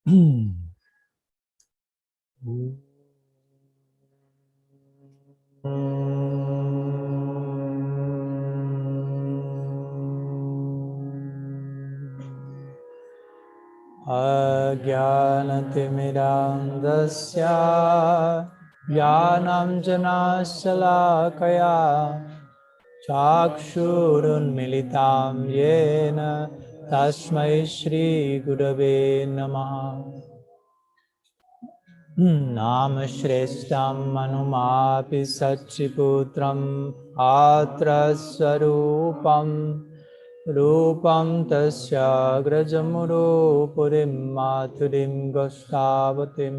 Ajnanatimirandasya Jnanam Janashalakaya Chakshurunmilitam Yena Tasmai Shri Gurave Namaha. Nama Shreshtam Manumapi Sachiputram Atra Swarupam Rupam Tasya Grajamuro Purim Maturim Gostavatim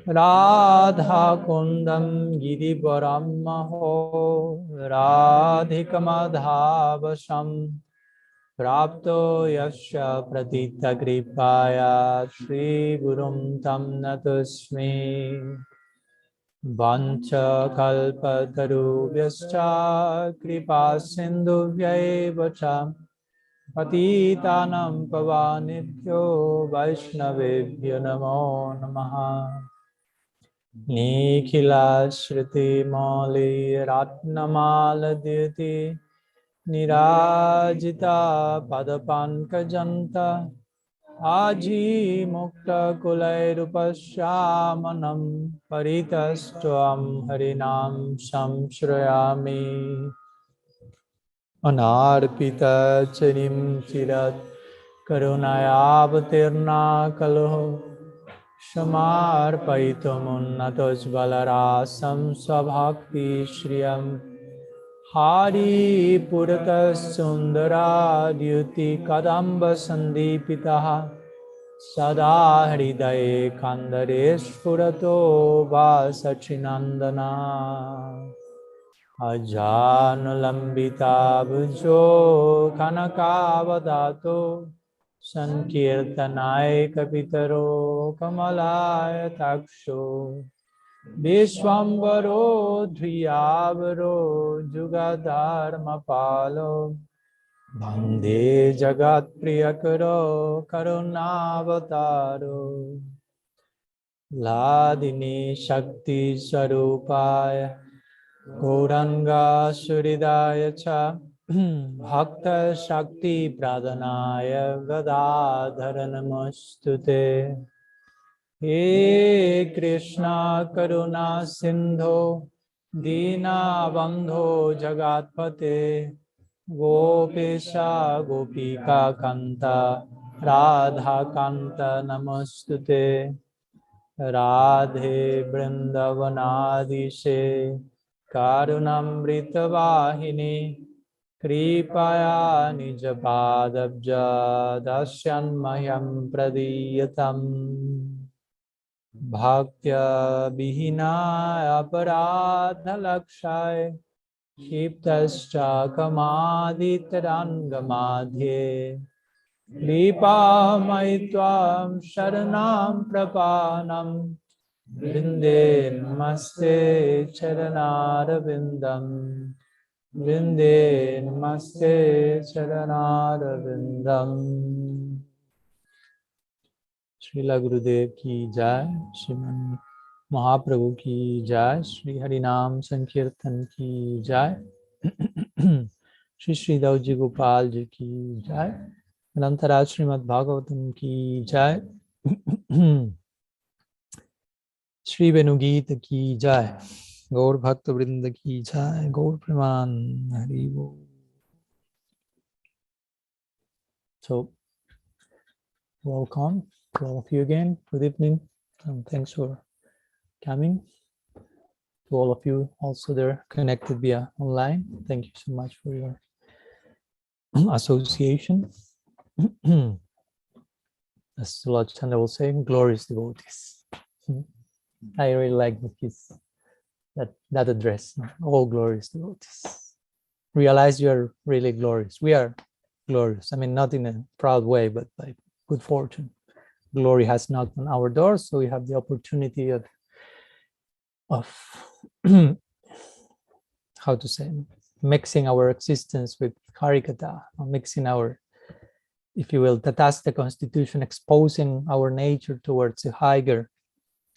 Radha Kundam Girivaram Maho Radhikamadhavasam Prapto Yasha Pratita Kripaya Shri Gurum Tam Natusmi Vancha Kalpatarubhyascha Kripa Sindhuvyaivacha Patitanam Pavanibhyo Vaishnavebhyo Namo Namaha Nikhila Shruti Mali Ratnamala Dhyati Nirajita Padapankajanta Aji Mukta Kulairupasyamanam Paritastvam Harinam Samshrayami Anarpita Charim Chirat Karunayavatirna Kaloho Shamarpaitum Balarasam Svabhakti Shriyam Hari Purata Sundara Dyuti Kadamba Sandipitaha Sada Hridaye Kandaresh Purato Vasachinandana Ajanulambita Bhujo Kanakavadato Sankirtanay Kapitaro Kamalaya Taksho Vishwambaro Dhriyavaro Jugadharma Palo Bande Jagat Priyakaro Karunavataro Ladini Shakti Swarupaya Gauranga Suridaya Cha Bhakta Shakti Pradhanaya Gadadhara Namostute He Krishna Karuna Sindho Dina Bandho Jagatpate Gopesha Gopika Kanta Radha Kanta Namostute Radhe Vrindavanadishe Karunamrita Vahini Kripaya Nijapadabja Dasyan Mayam Pradiyatam Bhaktya Bihina Aparadha Lakshaya Shiptascha Kamaditarangamadhye Kripa Maitvam Sharanam Prapanam Vinde Namaste Charanarvindam Vinde Namaste Charanarvindam Srila Gurudev ki jai, Sriman Mahaprabhu ki jai, Sri Harinam Sankirtan ki jai, Shri Sri Dauji Gopal ji ki jai, Anantara Srimad Bhagavatam ki jai, Shri Venu-gita ki jai, Gaur Bhakta Vrinda ki jai, Gaur Praman Hari Bol. So, welcome to all of you again. Good evening, and thanks for coming. To all of you also there connected via online, thank you so much for your association. As Lord Chandra will say, glorious devotees. I really like that address. All glorious devotees. Realize you are really glorious. We are glorious. I mean, not in a proud way, but by good fortune. Glory has knocked on our doors, so we have the opportunity of how to say, mixing our existence with Harikatha, mixing our if you will, Tatastha constitution, exposing our nature towards a higher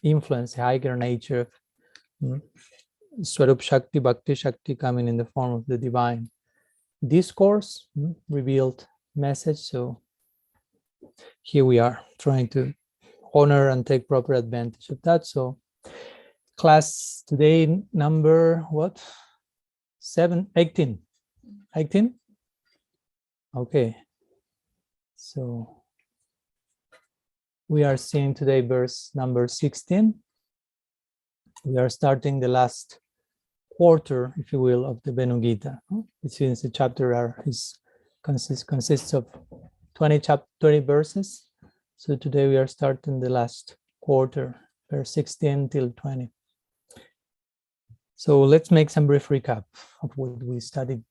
influence, a higher nature, Swarup Shakti, Bhakti Shakti coming in the form of the divine discourse, revealed message. So here we are trying to honor and take proper advantage of that. So class today number what? 18. Okay. So we are seeing today verse number 16. We are starting the last quarter, if you will, of the Venu-gita. Since the chapter consists of 20 verses. So today we are starting the last quarter, verse 16 till 20. So let's make some brief recap of what we studied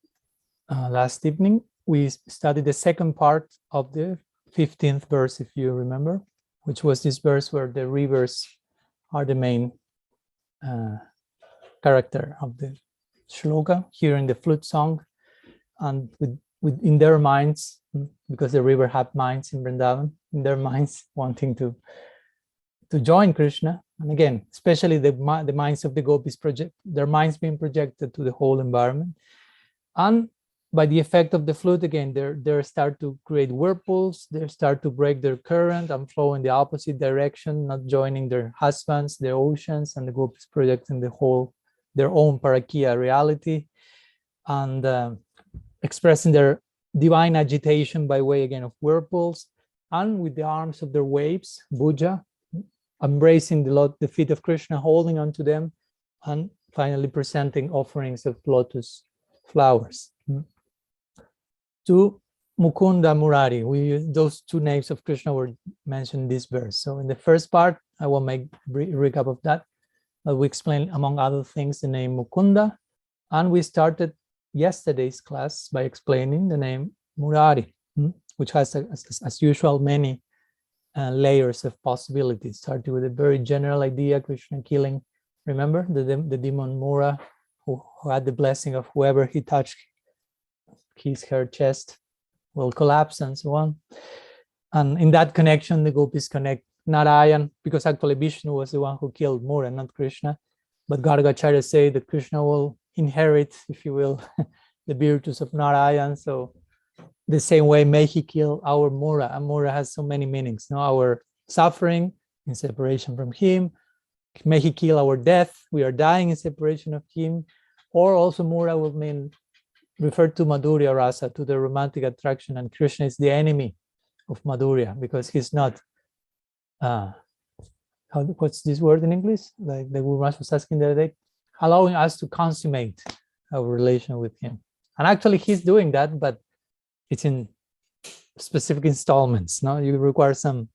last evening. We studied the second part of the 15th verse, if you remember, which was this verse where the rivers are the main character of the shloka, hearing the flute song, and in their minds, because the river have minds in Vrindavan, in their minds wanting to join Krishna. And again, especially the minds of the gopis, their minds being projected to the whole environment. And by the effect of the flute, again, they start to create whirlpools, they start to break their current and flow in the opposite direction, not joining their husbands, their oceans, and the gopis projecting their own parakya reality, and expressing their divine agitation by way, again, of whirlpools, and with the arms of their waves, Bhuja, embracing the feet of Krishna, holding onto them, and finally presenting offerings of lotus flowers. To Mukunda, Murari, those two names of Krishna were mentioned in this verse. So in the first part, I will make a recap of that. We explain, among other things, the name Mukunda, and we started yesterday's class by explaining the name Murari, which has, as usual, many layers of possibilities, starting with a very general idea, Krishna killing, remember, the demon Mura, who had the blessing of whoever he touched, her chest will collapse and so on. And in that connection, the gopis connect Narayan, because actually Vishnu was the one who killed Mura, not Krishna. But Gargacharya say that Krishna will inherit, if you will, the virtues of Narayan. So the same way, may he kill our Mura. And Mura has so many meanings. Our suffering in separation from him. May he kill our death. We are dying in separation of him. Or also Mura will mean refer to Madhurya Rasa, to the romantic attraction, and Krishna is the enemy of Madhurya because he's not, what's this word in English? Like the Guru Maharaj was asking the other day, allowing us to consummate our relation with him. And actually he's doing that, but it's in specific installments. No, you require some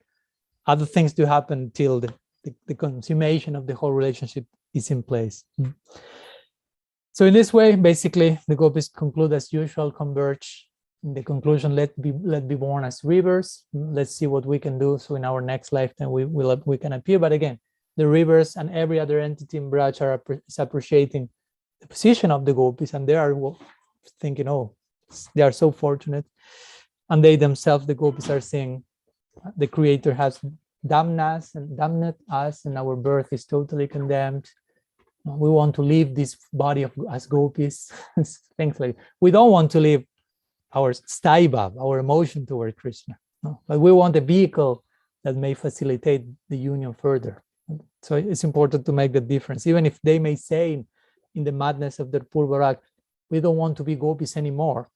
other things to happen till the consummation of the whole relationship is in place. So in this way, basically, the gopis conclude as usual, converge in the conclusion, let be born as rivers. Let's see what we can do. So in our next lifetime, we can appear. But again, the rivers and every other entity in Braj is appreciating the position of the gopis, and they are thinking, oh, they are so fortunate. And they themselves, the gopis, are saying, the Creator has damned us and our birth is totally condemned. We want to leave this body as gopis, things like that. We don't want to leave our staibhav, our emotion toward Krishna, no? But we want a vehicle that may facilitate the union further. So it's important to make the difference. Even if they may say in the madness of their purvarak, we don't want to be gopis anymore.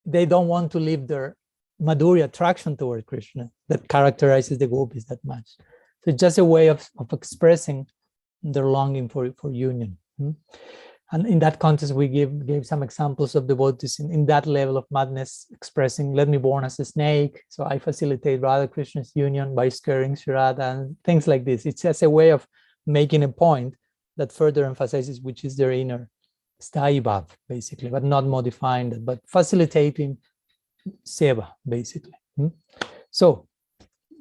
They don't want to leave their Madhurya attraction toward Krishna that characterizes the gopis that much. So it's just a way of expressing their longing for union. And in that context, we gave some examples of devotees in that level of madness, expressing, let me born as a snake, so I facilitate Radha Krishna's union by scaring Shirada, and things like this. It's just a way of making a point that further emphasizes which is their inner staibhav, basically, but not modifying that, but facilitating seva, basically. So,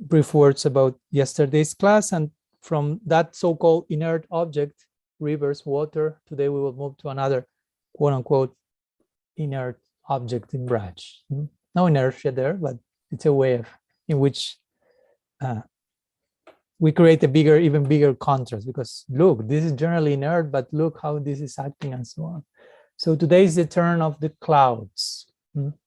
brief words about yesterday's class, and from that so-called inert object, rivers, water, today we will move to another quote-unquote inert object in Braj. no inertia there, but it's a way of in which we create a bigger, even bigger contrast, because look, this is generally inert, but look how this is acting and so on. So today is the turn of the clouds.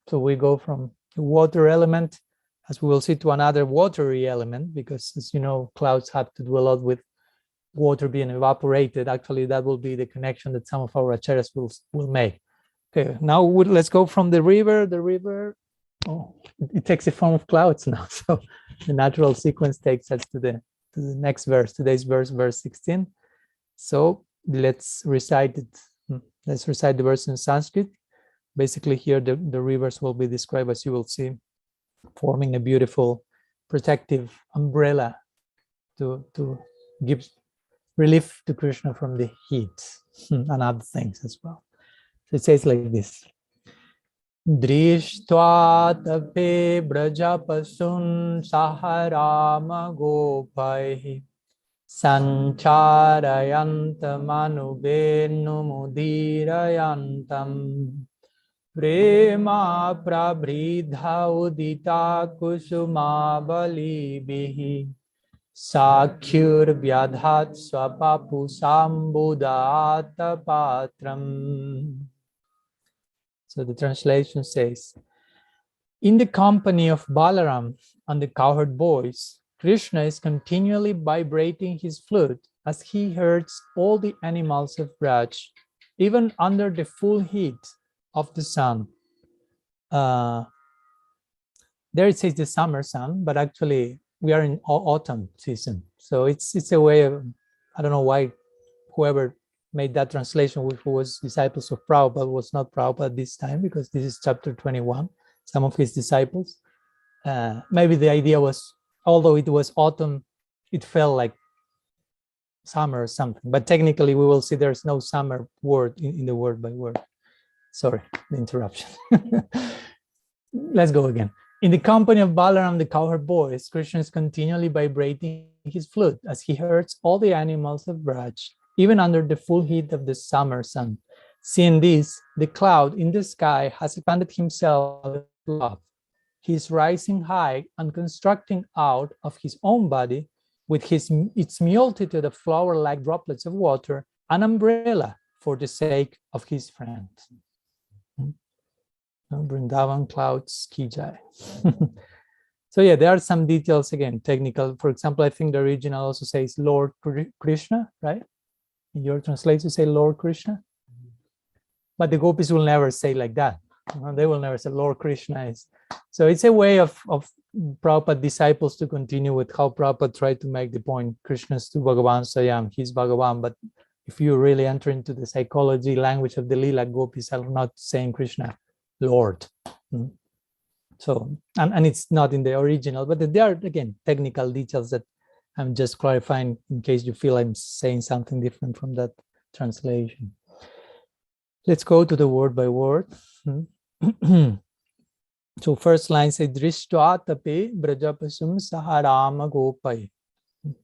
So we go from the water element, as we will see, to another watery element, because as you know, clouds have to do a lot with water being evaporated. Actually, that will be the connection that some of our acharyas will make. Okay, now let's go from the river. The river, oh, it takes the form of clouds now. So the natural sequence takes us to the next verse, today's verse, verse 16. So let's recite it. Let's recite the verse in Sanskrit. Basically here, the rivers will be described, as you will see, forming a beautiful protective umbrella to give relief to Krishna from the heat and other things as well. So it says like this. Drishtva tape brajapasun saharama gopai sancharayantam anubenu prema prabridha udita kusuma balibihi sakyur vyadhat swapapu sambudata patram. So the translation says, in the company of Balaram and the cowherd boys, Krishna is continually vibrating his flute as he herds all the animals of Braj, even under the full heat of the sun. There it says the summer sun, but actually we are in autumn season. So it's a way of, I don't know why whoever made that translation, which was disciples of Prabhupada, was not Prabhupada this time, because this is chapter 21, some of his disciples. Maybe the idea was, although it was autumn, it felt like summer or something. But technically, we will see there's no summer word in the word by word. Sorry, the interruption. Let's go again. In the company of Balaram, the cowherd boys, Krishna is continually vibrating his flute as he herds all the animals of Braj, even under the full heat of the summer sun. Seeing this, the cloud in the sky has expanded himself with love. He is rising high and constructing out of his own body, with its multitude of flower-like droplets of water, an umbrella for the sake of his friend. Vrindavan clouds ki jai. So yeah, there are some details, again, technical. For example, I think the original also says Lord Krishna, right? In your translation, say Lord Krishna. But the gopis will never say like that. They will never say Lord Krishna is. So it's a way of Prabhupada disciples to continue with how Prabhupada tried to make the point. Krishna's to Bhagavan Sayam, he's Bhagavan. But if you really enter into the psychology language of the Leela, gopis are not saying Krishna, Lord. So, and it's not in the original, but there are, again, technical details that I'm just clarifying in case you feel I'm saying something different from that translation. Let's go to the word by word. So first line says, Drishtva tape brajapasum saharama gopai.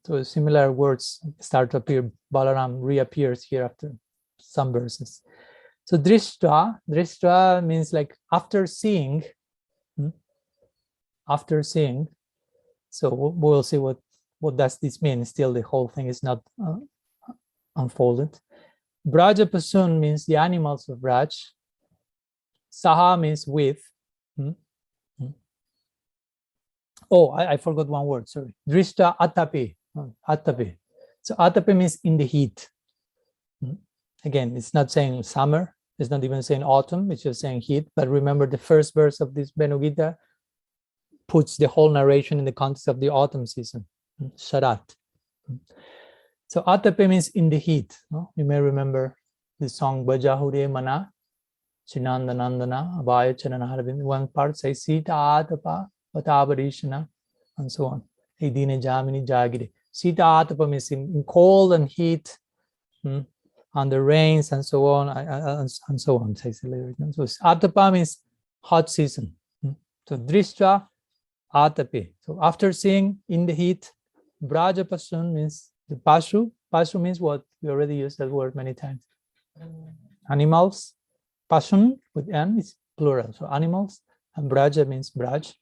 So similar words start to appear. Balaram reappears here after some verses. So Drishtva means like after seeing. After seeing. So we'll see what does this mean. Still, the whole thing is not unfolded. Brajapasun means the animals of Braj. Saha means with. Oh, I forgot one word, sorry. Drishta atapi. Atapi. So atapi means in the heat. Again, it's not saying summer. It's not even saying autumn. It's just saying heat. But remember, the first verse of this Venu-gita puts the whole narration in the context of the autumn season. Sharat. So atape means in the heat. You may remember the song Bajahure Mana, Chinanda Nandana, Abhaya Charanaharavind. One part says Sita Atapa, Vatabarishana, and so on. Edine Jamini Jagiri. Sita Atapa means in cold and heat, and the rains and so on, and so on, says the lyric. So Atapa means hot season. So Drishta Atapi. So after seeing in the heat, Brajapasun means the Pashu. Pashu means what? We already used that word many times. Animals. Pasun with N is plural. So animals. and Braja means Braj.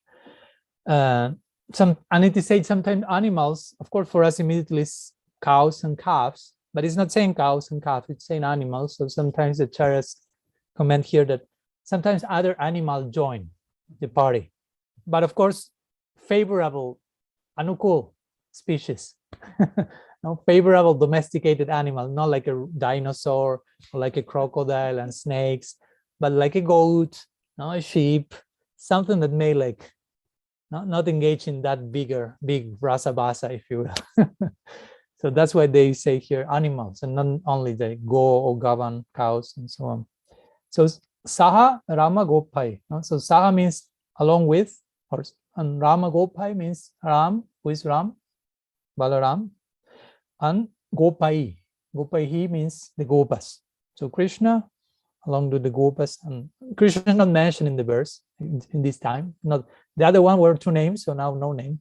And it is said sometimes animals, of course, for us immediately it's cows and calves, but it's not saying cows and calves, it's saying animals. So sometimes the acharyas comment here that sometimes other animals join the party, but of course, favorable, anukul species, no, favorable domesticated animal, not like a dinosaur or like a crocodile and snakes, but like a goat, no, a sheep, something that may like not engage in that big rasa basa, if you will. So that's why they say here animals, and not only the go or gavan, cows, and so on. So Saha Rama Gopai. No? So Saha means along with, and Rama Gopai means Ram, who is Ram, Balaram, and Gopai. Gopai means the Gopas. So Krishna along with the Gopas, and Krishna is not mentioned in the verse in this time. Not the other one were two names, so now no name.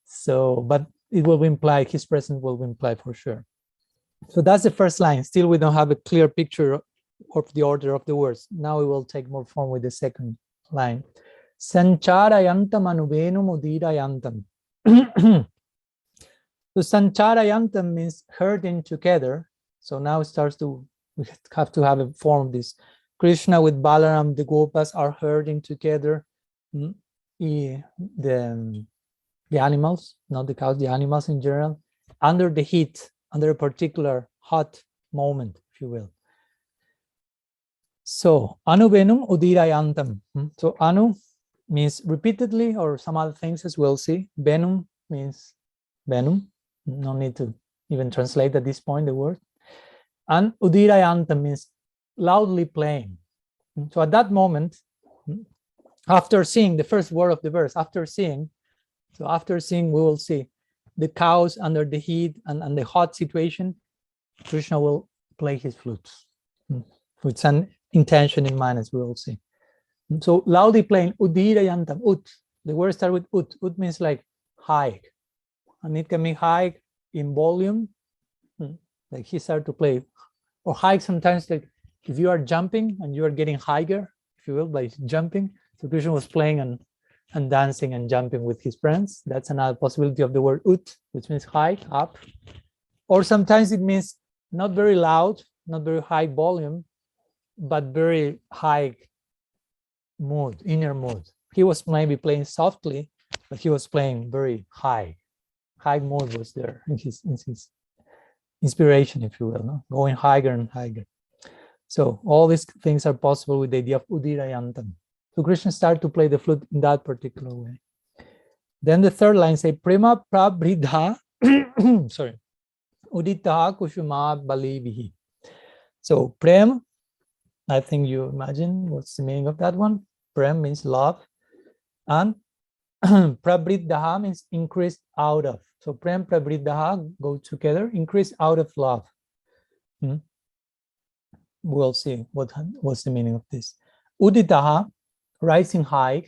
So, but it will imply, his presence will imply for sure. So that's the first line. Still, we don't have a clear picture of the order of the words. Now we will take more form with the second line. Sancharayantam anuvenum udirayantam. So sancharayantam means herding together. So now it starts to, we have to have a form of this. Krishna with Balaram, the Gopas are herding together the animals, not the cows, the animals in general, under the heat, under a particular hot moment, if you will. So, anu venum udirayantam. So, anu means repeatedly, or some other things as we'll see. Venum means venum. No need to even translate at this point the word. And udirayantam means loudly playing. So, at that moment, after seeing the first word of the verse, after seeing, we will see the cows under the heat and the hot situation, Krishna will play his flutes with some intention in mind, as we will see. So loudly playing, udirayantam, ut. The word starts with ut. Ut means like high. And it can be high in volume, like he started to play. Or high sometimes, like if you are jumping and you are getting higher, if you will, by jumping. So Krishna was playing and dancing and jumping with his friends. That's another possibility of the word ut, which means high, up. Or sometimes it means not very loud, not very high volume, but very high mood, inner mood. He was maybe playing softly, but he was playing very high. High mood was there in his inspiration, if you will, no? Going higher and higher. So all these things are possible with the idea of udirayantam. So Krishna started to play the flute in that particular way. Then the third line say prema prabridha sorry, uditaha kushuma balivihi. So prem, I think you imagine what's the meaning of that one. Prem means love, and prabridha means increased out of. So prem prabridha go together, increased out of love. We'll see what's the meaning of this. Uditaha, rising high,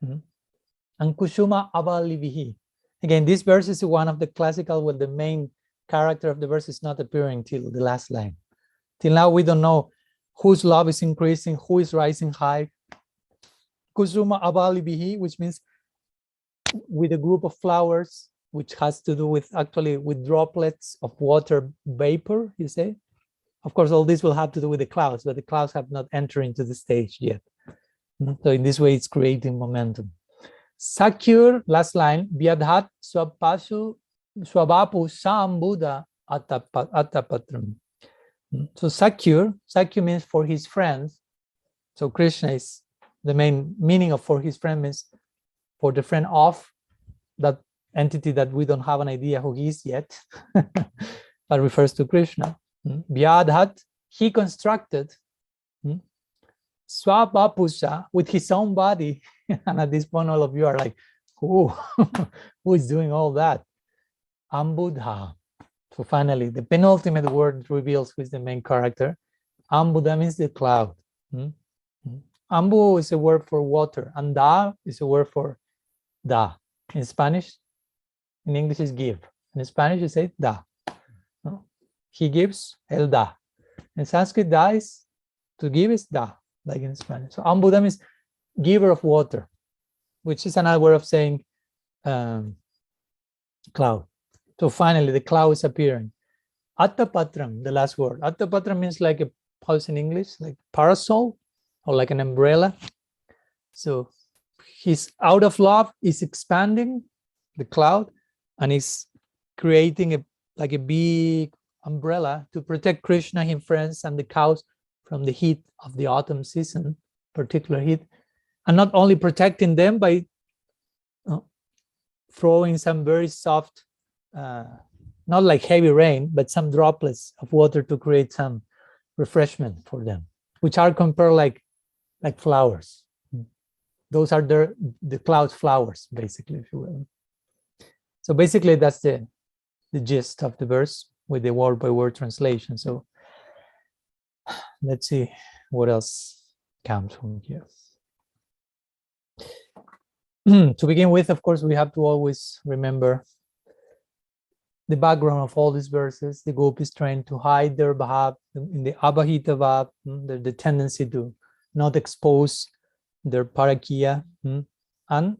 and kushuma avalivihi. Again, this verse is one of the classical where the main character of the verse is not appearing till the last line. Till now, we don't know whose love is increasing, who is rising high. Kusuma avalivihi, which means with a group of flowers, which has to do with actually with droplets of water vapor, you say. Of course, all this will have to do with the clouds, but the clouds have not entered into the stage yet. So in this way, it's creating momentum. Sakyur, last line, Vyadhat Swapasu Swabapu Sambuddha Atapatram. So Sakyur means for his friends. So Krishna is the main meaning of for his friend means for the friend of that entity that we don't have an idea who he is yet, but refers to Krishna. Vyadhat, he constructed Swapapusha with his own body. And at this point, all of you are like, who is doing all that? Ambudha. So finally, the penultimate word reveals who is the main character. Ambudha means the cloud. Ambu is a word for water, and da is a word for da. In Spanish, in English is give. In Spanish, you say da. He gives, el da. In Sanskrit, da is to give is da, like in Spanish. So Ambudha means giver of water, which is another way of saying cloud. So finally, the cloud is appearing. Attapatram, the last word. Attapatram means like a, how's in English? Like parasol or like an umbrella. So he's out of love, is expanding the cloud, and is creating a like a big umbrella to protect Krishna, his friends, and the cows from the heat of the autumn season, particular heat, and not only protecting them by throwing some very soft, not like heavy rain, but some droplets of water to create some refreshment for them, which are compared like flowers. Those are the cloud flowers, basically, if you will. So basically, that's the gist of the verse with the word-by-word translation. So let's see what else comes from here. To begin with, of course, we have to always remember the background of all these verses. The gopis trying to hide their bhav in the abhahita bhav, the tendency to not expose their parakya, and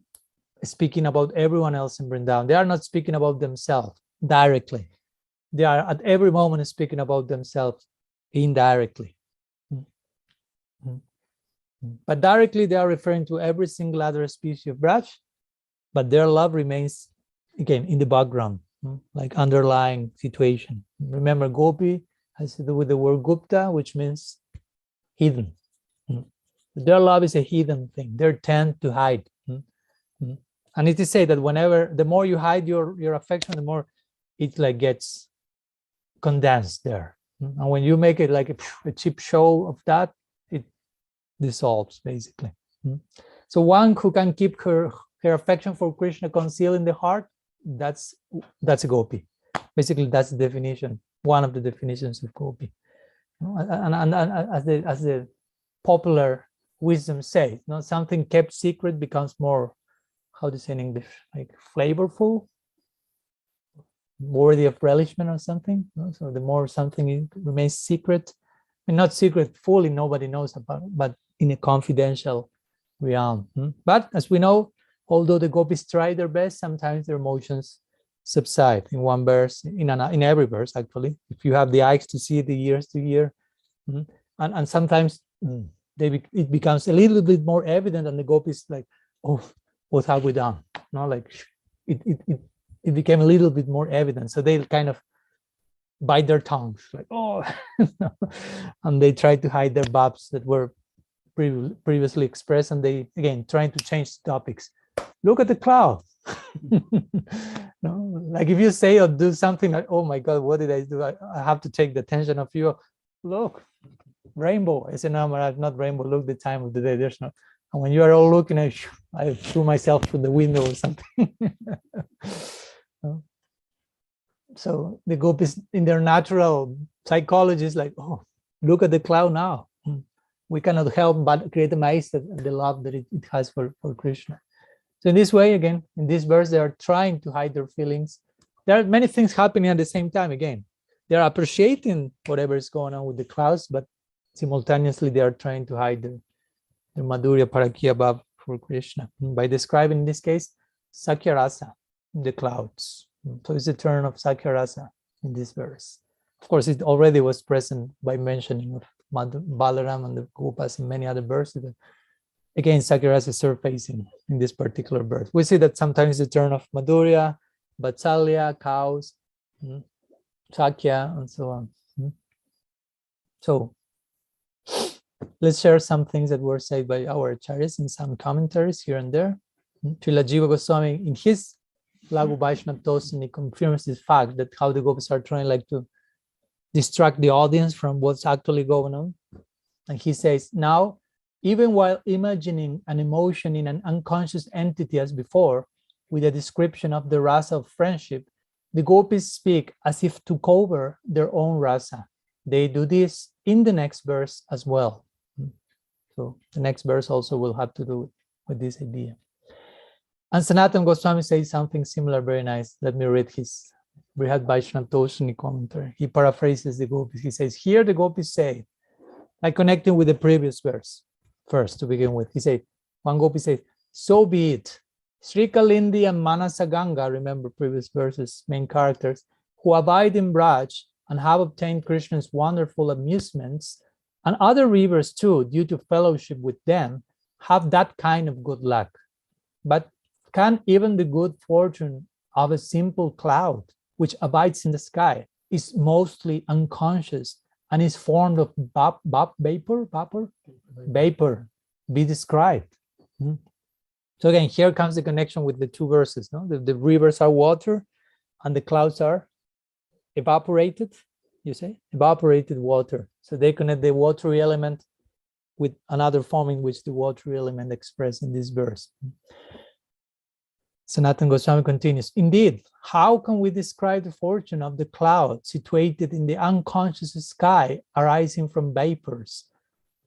speaking about everyone else in Vrindavan. They are not speaking about themselves directly. They are at every moment speaking about themselves indirectly. But directly, they are referring to every single other species of Braj, but their love remains, again, in the background, like underlying situation. Remember, Gopi has to do with the word Gupta, which means hidden. Their love is a hidden thing. They tend to hide. And it is said that whenever, the more you hide your affection, the more it like gets condensed there. And when you make it like a cheap show of that, it dissolves, basically. So one who can keep her affection for Krishna concealed in the heart, that's a gopi. Basically, that's the definition, one of the definitions of gopi. And as the popular wisdom says, something kept secret becomes more, how to say in English, like flavorful, worthy of relishment or something. So the more something remains secret, I mean, not secret fully, nobody knows about it, but in a confidential realm. But as we know, although the gopis try their best, sometimes their emotions subside in one verse, in every verse, actually. If you have the eyes to see, the ears to hear, and sometimes it becomes a little bit more evident, and the gopis like, oh, what have we done? Like it became a little bit more evident. So they kind of bite their tongues, like, oh, and they try to hide their bhavs that were previously expressed, and they, again, trying to change topics. Look at the cloud. Like if you say or do something like, oh my God, what did I do? I have to take the attention of you. Look, rainbow. I say, no, not rainbow. Look, the time of the day. There's no. And when you are all looking, I threw myself through the window or something. So the gopis, in their natural psychology, is like, oh, look at the cloud now. We cannot help but create a maze of the love that it has for Krishna. So in this way, again, in this verse, they are trying to hide their feelings. There are many things happening at the same time. Again, they are appreciating whatever is going on with the clouds, but simultaneously they are trying to hide their Madhurya Parakya Bhav for Krishna by describing, in this case, Sakya Rasa, the clouds. So it's the turn of Sakya Rasa in this verse. Of course, it already was present by mentioning of Balaram and the Gopas in many other verses. Again, Sakya Rasa is surfacing in this particular verse. We see that sometimes the turn of Madhurya, Vatsalya, cows, Sakya, and so on. So let's share some things that were said by our acharyas in some commentaries here and there. Srila Jiva Goswami, in his Lagu Vaishnava Tosani, confirms this fact that how the gopis are trying like to distract the audience from what's actually going on. And he says, now, even while imagining an emotion in an unconscious entity as before, with a description of the rasa of friendship, the gopis speak as if to cover their own rasa. They do this in the next verse as well. So the next verse also will have to do with this idea. And Sanatana Goswami says something similar, very nice. Let me read his Brihad Vaishnava Toshani commentary. He paraphrases the gopis. He says, here the gopis say, like connecting with the previous verse, first to begin with, he said, One gopi says, so be it. Sri Kalindi and Manasaganga, remember previous verses, main characters, who abide in Braj and have obtained Krishna's wonderful amusements, and other rivers too, due to fellowship with them, have that kind of good luck. But can even the good fortune of a simple cloud, which abides in the sky, is mostly unconscious and is formed of vapor, be described? So again, here comes the connection with the two verses. No, the rivers are water, and the clouds are evaporated. You say evaporated water. So they connect the watery element with another form in which the watery element expressed in this verse. Sanatana Goswami continues, indeed, how can we describe the fortune of the cloud situated in the unconscious sky arising from vapors?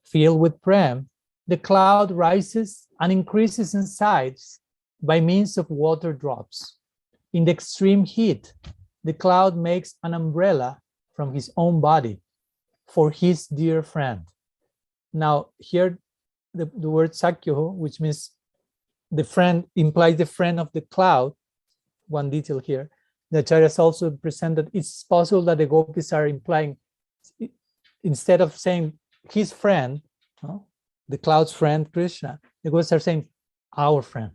Filled with prem, the cloud rises and increases in size by means of water drops. In the extreme heat, the cloud makes an umbrella from his own body for his dear friend. Now, here the word Sakyo, which means the friend, implies the friend of the cloud. One detail here. The acharyas also present that it's possible that the gopis are implying, instead of saying his friend, the cloud's friend Krishna, the gopis are saying our friend.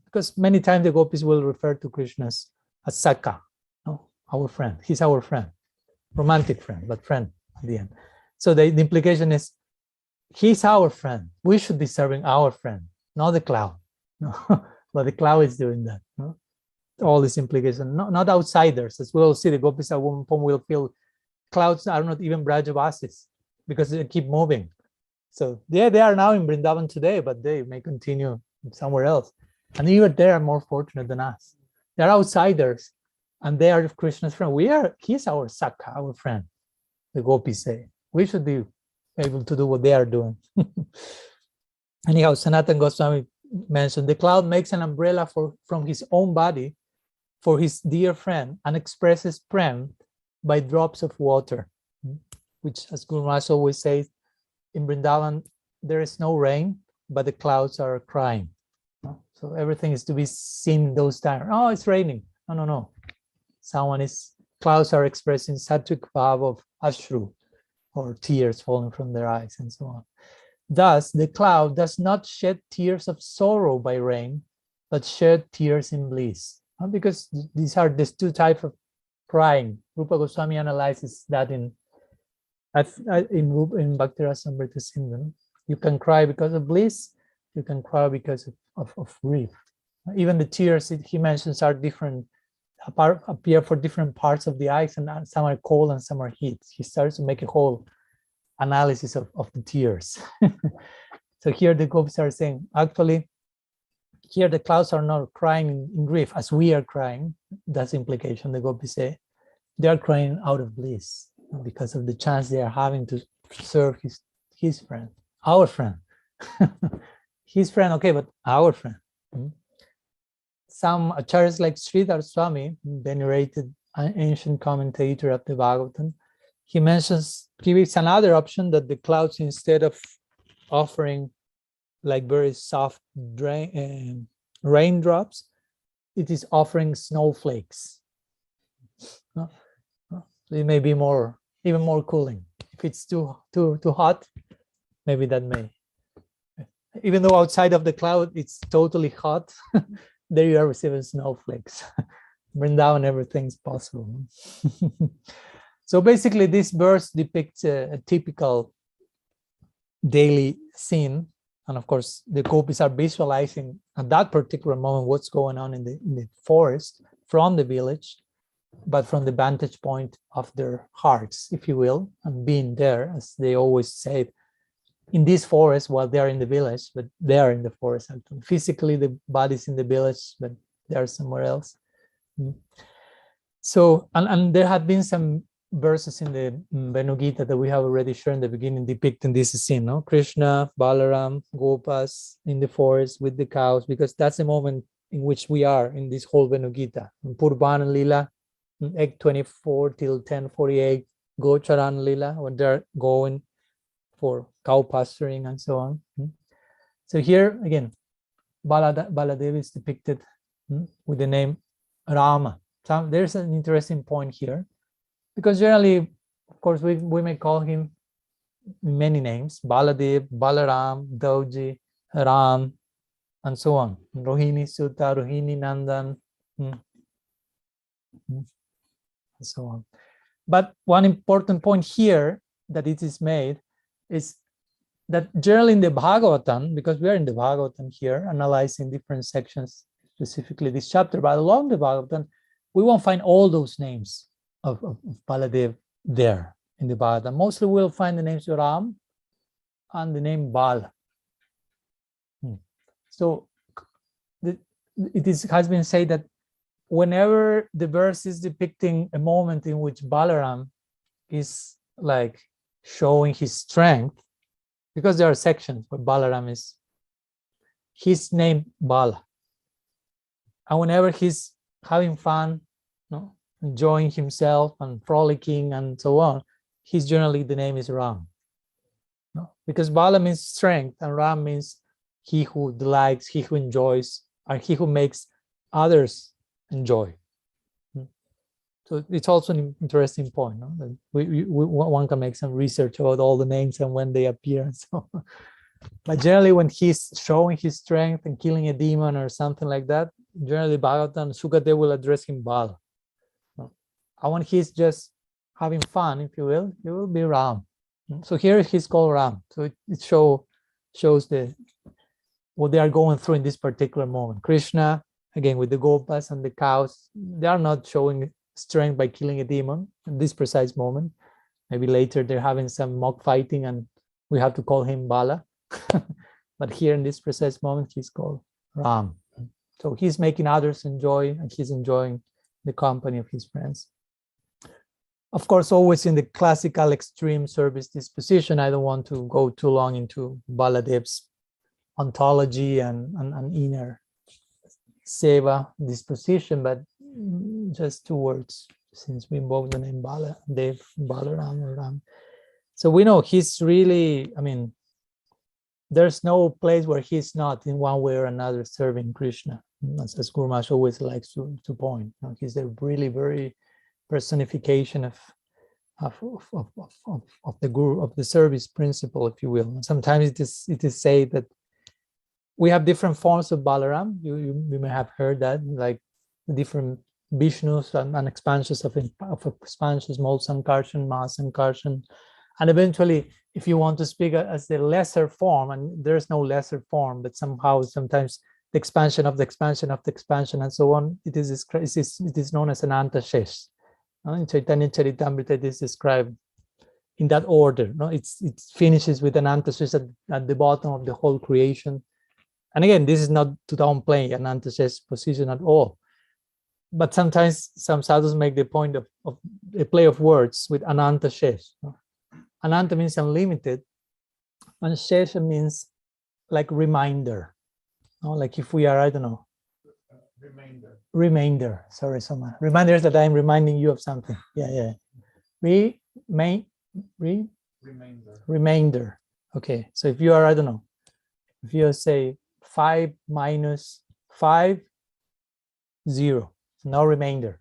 Because many times the gopis will refer to Krishna as Saka, our friend. He's our friend. Romantic friend, but friend at the end. So the implication is, he's our friend. We should be serving our friend, not the cloud. No, but the cloud is doing that. No? All this implication, not outsiders. As we will see, the gopis at one point will feel clouds are not even Brajavasis because they keep moving. So yeah, they are now in Vrindavan today, but they may continue somewhere else. And even they are more fortunate than us. They are outsiders, and they are Krishna's friend. He's our Saka, our friend. The gopis say we should be able to do what they are doing. Anyhow, Sanatana Goswami mentioned the cloud makes an umbrella from his own body for his dear friend and expresses prem by drops of water, which, as Guru Maharaj always says, in Vrindavan there is no rain, but the clouds are crying. So everything is to be seen in those times. Oh, it's raining. No. Clouds are expressing sattvic bhav of ashru, or tears falling from their eyes, and so on. Thus, the cloud does not shed tears of sorrow by rain, but shed tears in bliss. Because these are these two types of crying. Rupa Goswami analyzes that in Bhakti-rasamrita Sindhu. You can cry because of bliss, you can cry because of grief. Even the tears he mentions are different, appear for different parts of the eyes, and some are cold and some are heat. He starts to make a whole analysis of the tears. So here the gopis are saying, actually, here the clouds are not crying in grief as we are crying. That's the implication, the gopis say. They are crying out of bliss because of the chance they are having to serve his friend, our friend. His friend, okay, but our friend. Some acharyas like Sridhar Swami, venerated ancient commentator of the Bhagavatam, he gives another option, that the clouds, instead of offering like very soft raindrops, it is offering snowflakes. It may be even more cooling. If it's too hot, maybe that may. Even though outside of the cloud it's totally hot, there you are receiving snowflakes. Vrindavan, everything's possible. So basically, this verse depicts a typical daily scene, and of course, the gopis are visualizing at that particular moment what's going on in the forest from the village, but from the vantage point of their hearts, if you will, and being there, as they always say, in this forest while they are in the village, but they are in the forest. Physically, the body's in the village, but they are somewhere else. So, and there have been some verses in the Venu-gita that we have already shared in the beginning depicting this scene, no? Krishna, Balaram, Gopas in the forest with the cows, because that's the moment in which we are in this whole Venu-gita. In Purvana Lila, 8:24 till 10:48, Gocharan Lila, when they're going for cow pasturing and so on. So here again, Baladev is depicted with the name Rama. So there's an interesting point here, because generally, of course, we may call him many names: Baladev, Balaram, Dauji, Ram, and so on. Rohini Sutta, Rohini Nandan, and so on. But one important point here that it is made is that generally in the Bhagavatam, because we are in the Bhagavatam here, analyzing different sections, specifically this chapter, but along the Bhagavatam, we won't find all those names of Baladev there in the Bhagavatam. Mostly we'll find the names Ram and the name Bala. So has been said that whenever the verse is depicting a moment in which Balaram is like showing his strength, because there are sections where Balaram is his name Bala, and whenever he's having fun, enjoying himself and frolicking and so on, he's generally the name is Ram, because Bala means strength and Ram means he who delights, he who enjoys, and he who makes others enjoy. So it's also an interesting point, that one can make some research about all the names and when they appear and so on. But generally when he's showing his strength and killing a demon or something like that, generally Bhagavatam, Sukadev will address him Bala. And when he's just having fun, if you will, it will be Ram. So here he's called Ram. So it shows what they are going through in this particular moment. Krishna, again, with the gopas and the cows, they are not showing strength by killing a demon in this precise moment. Maybe later they're having some mock fighting and we have to call him Bala. But here in this precise moment, he's called Ram. So he's making others enjoy, and he's enjoying the company of his friends. Of course, always in the classical extreme service disposition. I don't want to go too long into Baladev's ontology and inner seva disposition, but just two words, since we invoke the name Baladev, Balaram or Ram. So we know he's really, there's no place where he's not in one way or another serving Krishna, as Guru Maharaj always likes to point. He's a really very personification of the Guru, of the service principle, if you will. Sometimes it is said that we have different forms of Balaram. You may have heard that, like different Vishnus and expansions of expansions, small Sankarshan, Maha Sankarshan. And eventually, if you want to speak as the lesser form, and there's no lesser form, but sometimes the expansion of the expansion of the expansion and so on, it is known as an Antashesh. In Chaitanya Charitamrita, it is described in that order. It finishes with an Antashesh at the bottom of the whole creation. And again, this is not to downplay an Antashesh position at all. But sometimes some sadhus make the point of a play of words with Ananta Shesh. Ananta means unlimited, and Shesha means like reminder. Like if we are, I don't know. Remainder. Sorry, Soma. Reminder is that I'm reminding you of something. Yeah. Remainder. Okay. So if you are, I don't know, if you say 5 minus 5, 0. No remainder.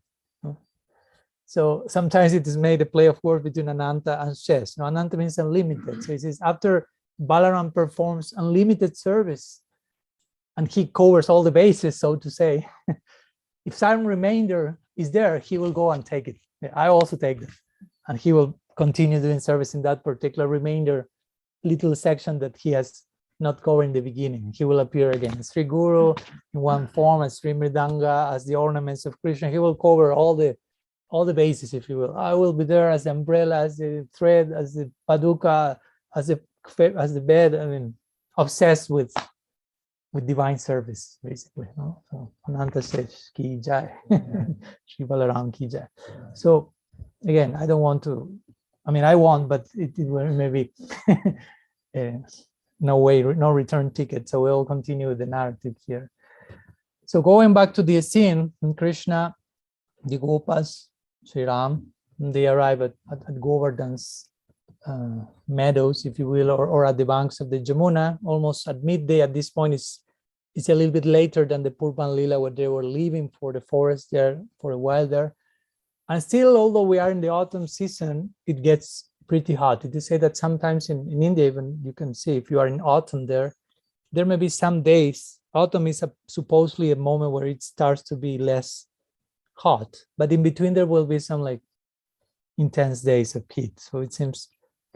So sometimes it is made a play of words between Ananta and Shesh. Ananta means unlimited. So it says after Balaram performs unlimited service and he covers all the bases, so to say, if some remainder is there, he will go and take it. I also take it. And he will continue doing service in that particular remainder little section that he has not covered in the beginning. He will appear again as Sri Guru in one form, as Sri Mridanga, as the ornaments of Krishna. He will cover all the bases, if you will. I will be there as the umbrella, as the thread, as the paduka, as the bed. Obsessed with divine service, basically. So Ananta says, Ki Jai, Shri Balaram Ki Jai. So again, I don't want to. I want, but it may be. No return ticket. So we'll continue the narrative here. So going back to the scene, Krishna, the Gopas, Sri Ram, they arrive at Govardhan's meadows, if you will, or at the banks of the Jamuna, almost at midday. At this point, it's a little bit later than the Purban Lila, where they were leaving for the forest there for a while there. And still, although we are in the autumn season, it gets pretty hot. It is said that sometimes in India, even you can see if you are in autumn there may be some days. Autumn is supposedly a moment where it starts to be less hot, but in between there will be some like intense days of heat. So it seems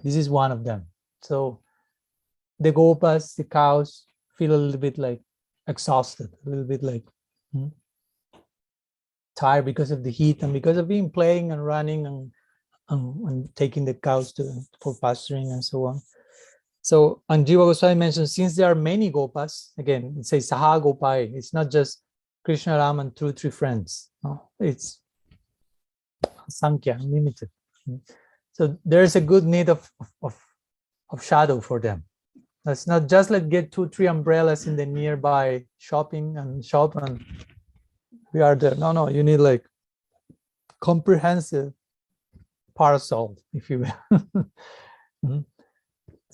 this is one of them. So the gopas, the cows, feel a little bit like exhausted, a little bit like tired because of the heat and because of being playing and running and taking the cows for pasturing and so on. So, and Jiva Goswami mentioned, since there are many gopas, again, it says Saha Gopai, it's not just Krishna, Ram, and 2 or 3 friends. No, it's Sankhya, unlimited. So there's a good need of shadow for them. It's not just like get 2 or 3 umbrellas in the nearby shopping and shop and we are there. No, you need like comprehensive parasol, if you will.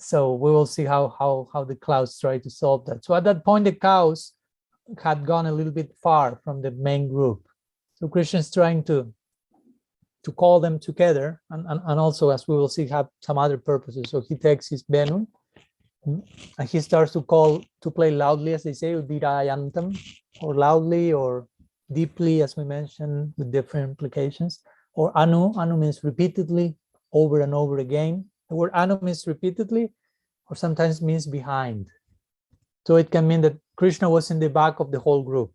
So we will see how the clouds try to solve that. So at that point, the cows had gone a little bit far from the main group. So Krishna is trying to call them together, and also, as we will see, have some other purposes. So he takes his Venu, and he starts to play loudly, as they say, Virayantam, or loudly or deeply, as we mentioned, with different implications. Or Anu means repeatedly, over and over again. The word Anu means repeatedly, or sometimes means behind. So it can mean that Krishna was in the back of the whole group.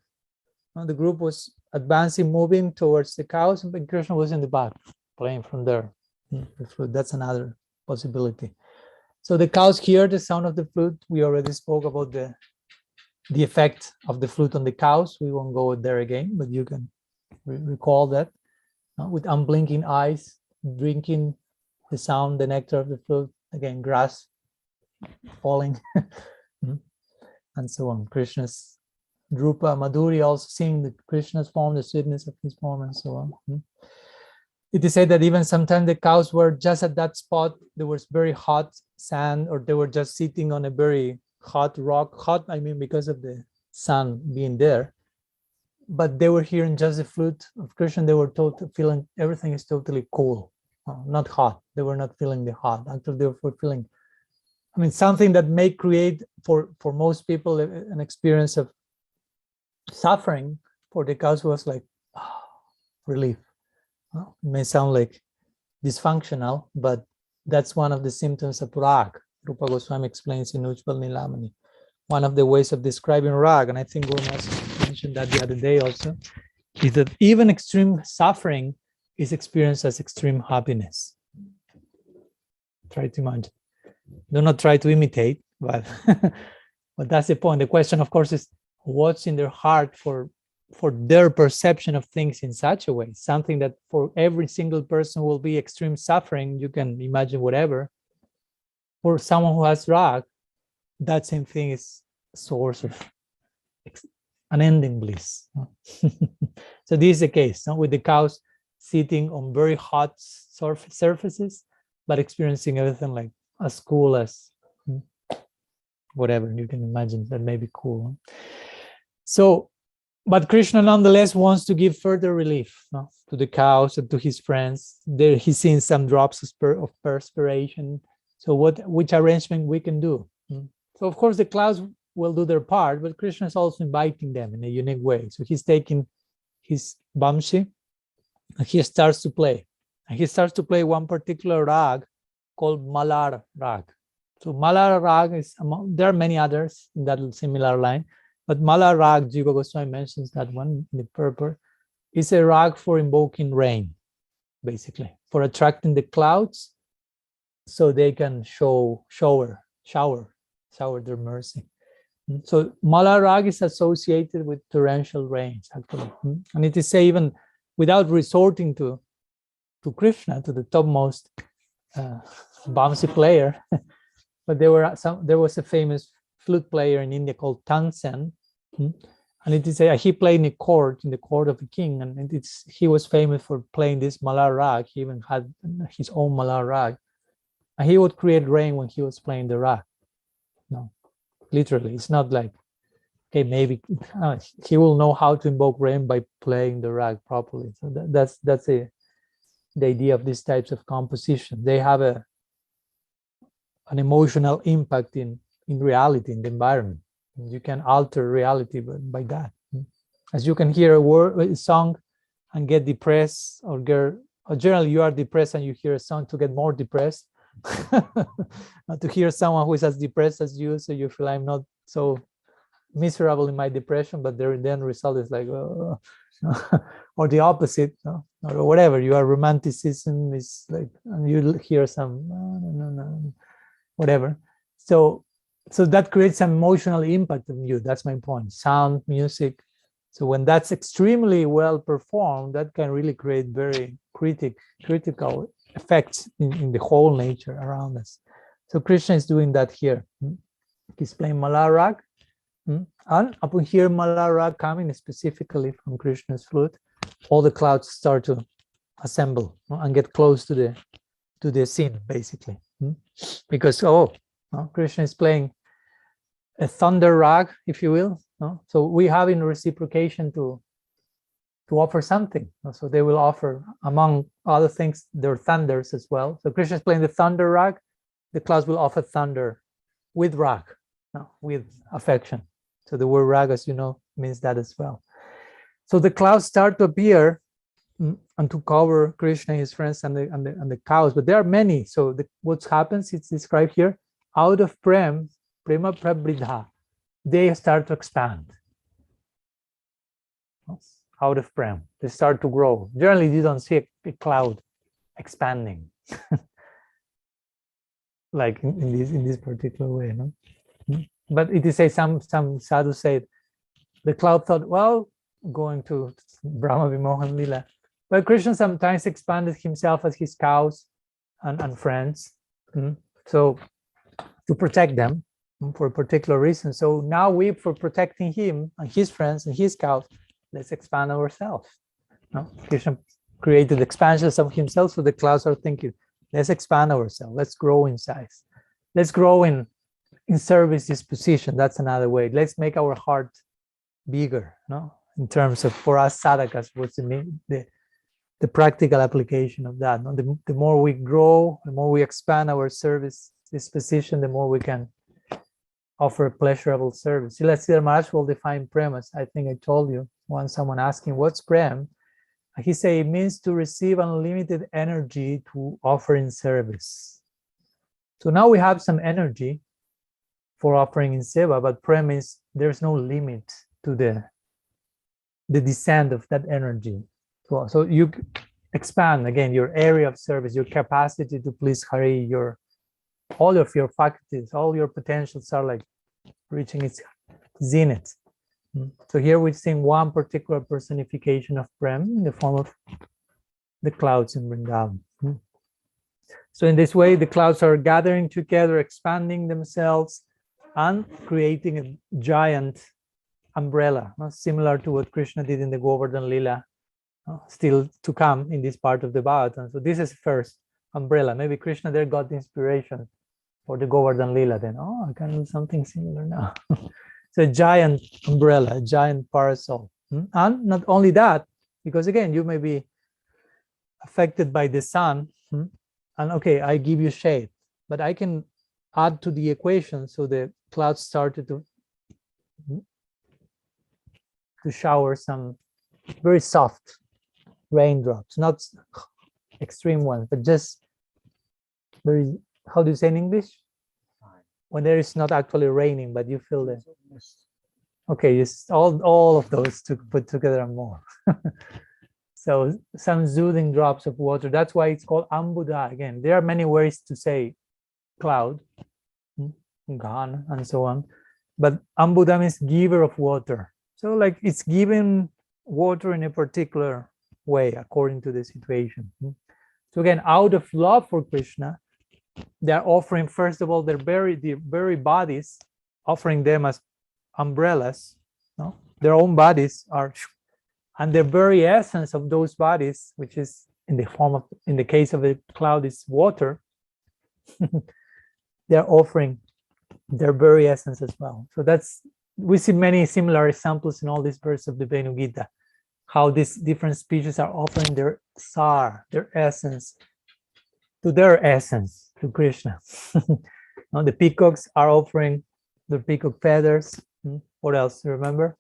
The group was advancing, moving towards the cows, but Krishna was in the back, playing from there. The flute, that's another possibility. So the cows hear the sound of the flute. We already spoke about the effect of the flute on the cows. We won't go there again, but you can recall that. With unblinking eyes, drinking the sound, the nectar of the flute, again, grass falling, and so on. Krishna's Drupa, Madhuri, also seeing the Krishna's form, the sweetness of his form, and so on. It is said that even sometimes the cows were just at that spot, there was very hot sand, or they were just sitting on a very hot rock. Hot, I mean, because of the sun being there. But they were hearing just the flute of Krishna. They were feeling everything is totally cool, not hot. They were not feeling the hot. Actually, they were feeling, I mean, something that may create for most people an experience of suffering. For the cows was like relief. It may sound like dysfunctional, but that's one of the symptoms of rag. Rupa Goswami explains in Ujjwal Nilamani. One of the ways of describing rag, and I think Guru Maharaj mentioned that the other day also, is that even extreme suffering is experienced as extreme happiness. Try to imagine. Do not try to imitate, but but that's the point. The question, of course, is what's in their heart for their perception of things in such a way, something that for every single person will be extreme suffering. You can imagine whatever. For someone who has rag, that same thing is a source of unending bliss. So this is the case with the cows sitting on very hot surfaces, but experiencing everything like as cool as whatever you can imagine that may be cool. So, but Krishna nonetheless wants to give further relief to the cows and to his friends. There he's seeing some drops of perspiration. So which arrangement we can do? So of course the clouds will do their part, but Krishna is also inviting them in a unique way. So he's taking his bamshi and he starts to play. And he starts to play one particular rag called Malar rag. So Malar rag is there are many others in that similar line, but Malar rag, Jiva Goswami mentions that one in the purport, is a rag for invoking rain, basically, for attracting the clouds so they can shower their mercy. So Malar rag is associated with torrential rains, actually. And it is say even without resorting to Krishna, to the topmost Bamsi player, but there was a famous flute player in India called Tansen, and it is he played in the court of a king, and he was famous for playing this Malar rag. He even had his own Malar rag, And he would create rain when he was playing the rag. No, literally, it's not like, okay, maybe he will know how to invoke rain by playing the rag properly. So that's the idea of these types of composition. They have an emotional impact in reality, in the environment. You can alter reality by that. As you can hear a song and get depressed, or generally you are depressed and you hear a song to get more depressed. To hear someone who is as depressed as you, so you feel, I'm not so miserable in my depression, but the end result is like, or the opposite, or whatever. You are romanticism is like, and you hear some whatever. So that creates some emotional impact on you. That's my point. Sound, music. So when that's extremely well performed, that can really create very critical effects in the whole nature around us. So Krishna is doing that here. He's playing Malarag. And upon hearing Malarag coming specifically from Krishna's flute, all the clouds start to assemble and get close to the scene, basically. Because Krishna is playing a thunder rag, if you will. So we have in reciprocation to offer something. So they will offer, among other things, their thunders as well. So Krishna is playing the thunder rag. The clouds will offer thunder with rag, with affection. So the word rag, as you know, means that as well. So the clouds start to appear and to cover Krishna, his friends, and the cows. But there are many. So what happens, it's described here, out of prema prabridha, they start to expand. Out of prem, they start to grow. Generally, you don't see a cloud expanding like in this particular way, no? But it is some sadhu said the cloud thought, well, going to Brahma Vimohan Lila. But Krishna sometimes expanded himself as his cows and friends. So to protect them for a particular reason. So now for protecting him and his friends and his cows, let's expand ourselves. Krishna created expansions of himself, so the clouds are thinking, let's expand ourselves, let's grow in size. Let's grow in service disposition. That's another way. Let's make our heart bigger, in terms of, for us sadhakas, what's the practical application of that. The more we grow, the more we expand our service disposition, the more we can offer a pleasurable service. Siddhar Maharaj will define prem as, I think I told you, once someone asking, what's prem? He said it means to receive unlimited energy to offer in service. So now we have some energy for offering in seva, but prem is there's no limit to the descent of that energy. So you expand again your area of service, your capacity to please Hari, all of your faculties, all your potentials are like reaching its zenith. So here we're seeing one particular personification of prem in the form of the clouds in Vrindavan. So in this way, the clouds are gathering together, expanding themselves, and creating a giant umbrella, similar to what Krishna did in the Govardhan Lila, still to come in this part of the Bhagavatam. So this is first umbrella. Maybe Krishna there got the inspiration for the Govardhan Lila. Then, I can do something similar now. So a giant umbrella, a giant parasol. And not only that, because again, you may be affected by the sun, and okay, I give you shade, but I can add to the equation. So the clouds started to shower some very soft raindrops, not extreme ones, but just very, how do you say in English? When there is not actually raining, but you feel the, okay, it's all of those to put together and more. So some soothing drops of water. That's why it's called ambuda. Again, there are many ways to say cloud, ghan, and so on. But ambuda means giver of water. So like it's giving water in a particular way according to the situation. So again, out of love for Krishna, they're offering, first of all, their very bodies, offering them as umbrellas. Their own bodies are, and the very essence of those bodies, which is in the form of, in the case of the cloud, is water. They're offering their very essence as well. So we see many similar examples in all these verses of the Venu-gita, how these different species are offering their sar, their essence, to Krishna. Now the peacocks are offering their peacock feathers. What else? Remember?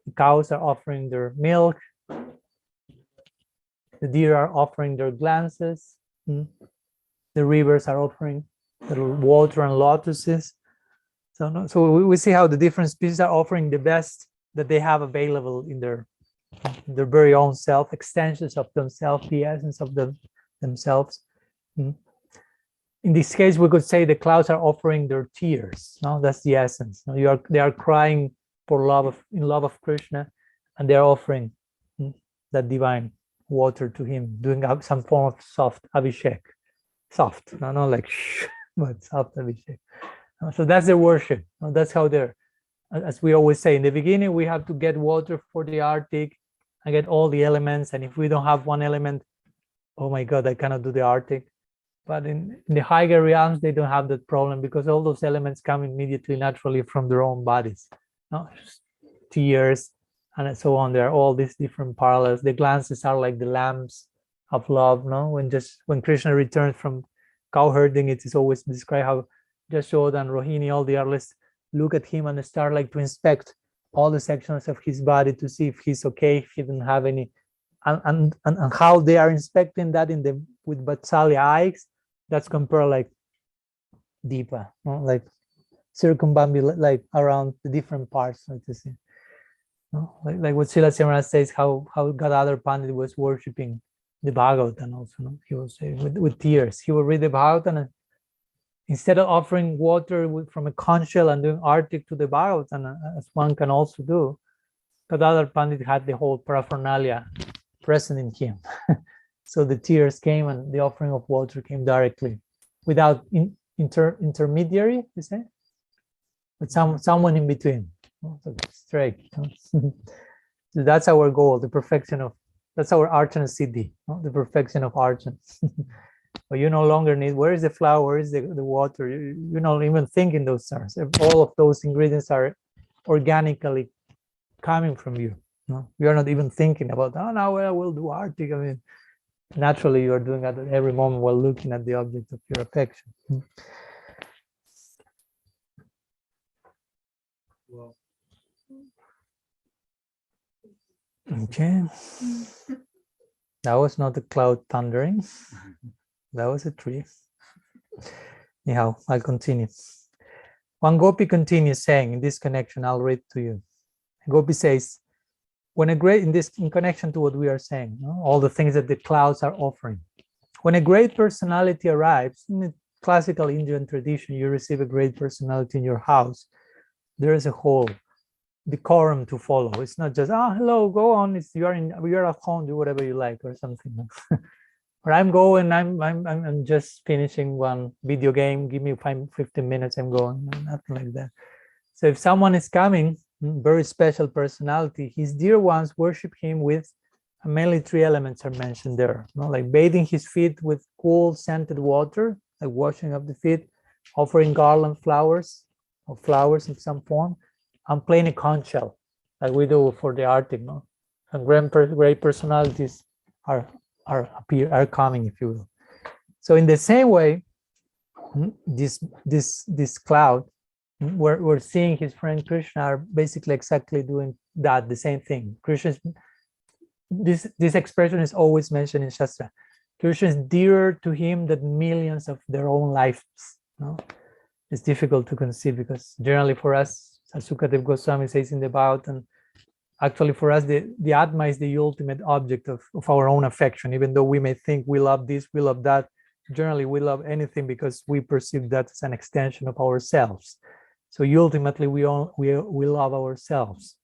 The cows are offering their milk. The deer are offering their glances. The rivers are offering the water and lotuses. So we see how the different species are offering the best that they have available in their very own self, extensions of themselves, the essence of themselves. In this case, we could say the clouds are offering their tears. No, that's the essence. They are crying for in love of Krishna, and they are offering that divine water to him, doing some form of soft abhishek. Soft, not like shh, but soft abhishek. So that's their worship. That's how they're, as we always say, in the beginning, we have to get water for the Arctic and get all the elements. And if we don't have one element, oh my God, I cannot do the Arctic. But in the higher realms, they don't have that problem because all those elements come immediately, naturally from their own bodies. Tears and so on. There are all these different parallels. The glances are like the lamps of love. When Krishna returns from cow herding, it is always described how Jashoda and Rohini, all the others, look at him and start like to inspect all the sections of his body to see if he's okay, if he didn't have any, and how they are inspecting that with Vatsalya eyes. That's compared like Deepa, like circumbambulate, like around the different parts, like to see. Like what Srila Simran says, how Gadadhar Pandit was worshipping the Bhagavatam also. He was with tears. He would read the Bhagavatam, and instead of offering water from a conch shell and doing Arctic to the Bhagavatam, as one can also do, Gadadhar Pandit had the whole paraphernalia present in him. So the tears came and the offering of water came directly, without intermediary, you say, but someone in between. Straight. So that's our goal, the perfection of, that's our Archana Siddhi, the perfection of Archana. But you no longer need, where is the flour, where is the water? You don't even think in those terms. All of those ingredients are organically coming from you. You are not even thinking about, now I will do Arctic. I mean, naturally you are doing that at every moment while looking at the object of your affection. Okay. That was not a cloud thundering. That was a tree. Anyhow, I'll continue. One Gopi continues saying, in this connection, I'll read to you. Gopi says, in connection to what we are saying, all the things that the clouds are offering. When a great personality arrives, in the classical Indian tradition, you receive a great personality in your house, there is a whole decorum to follow. It's not just, hello, go on. You're at home, do whatever you like or something. Or I'm going, I'm just finishing one video game. Give me 15 minutes, I'm going. Nothing like that. So if someone is coming, very special personality, his dear ones worship him with mainly 3 elements are mentioned there. Like bathing his feet with cool scented water, like washing of the feet, offering garland flowers or flowers of some form, and playing a conch shell, like we do for the Arctic. And great personalities are coming, if you will. So in the same way, this cloud, we're seeing his friend Krishna are basically exactly doing that, the same thing. Krishna's, this expression is always mentioned in Shastra. Krishna is dearer to him than millions of their own lives. It's difficult to conceive because generally for us, as Sukadev Goswami says in the Bhagavatam, actually for us, the Atma is the ultimate object of our own affection. Even though we may think we love this, we love that, generally we love anything because we perceive that as an extension of ourselves. So ultimately we love ourselves.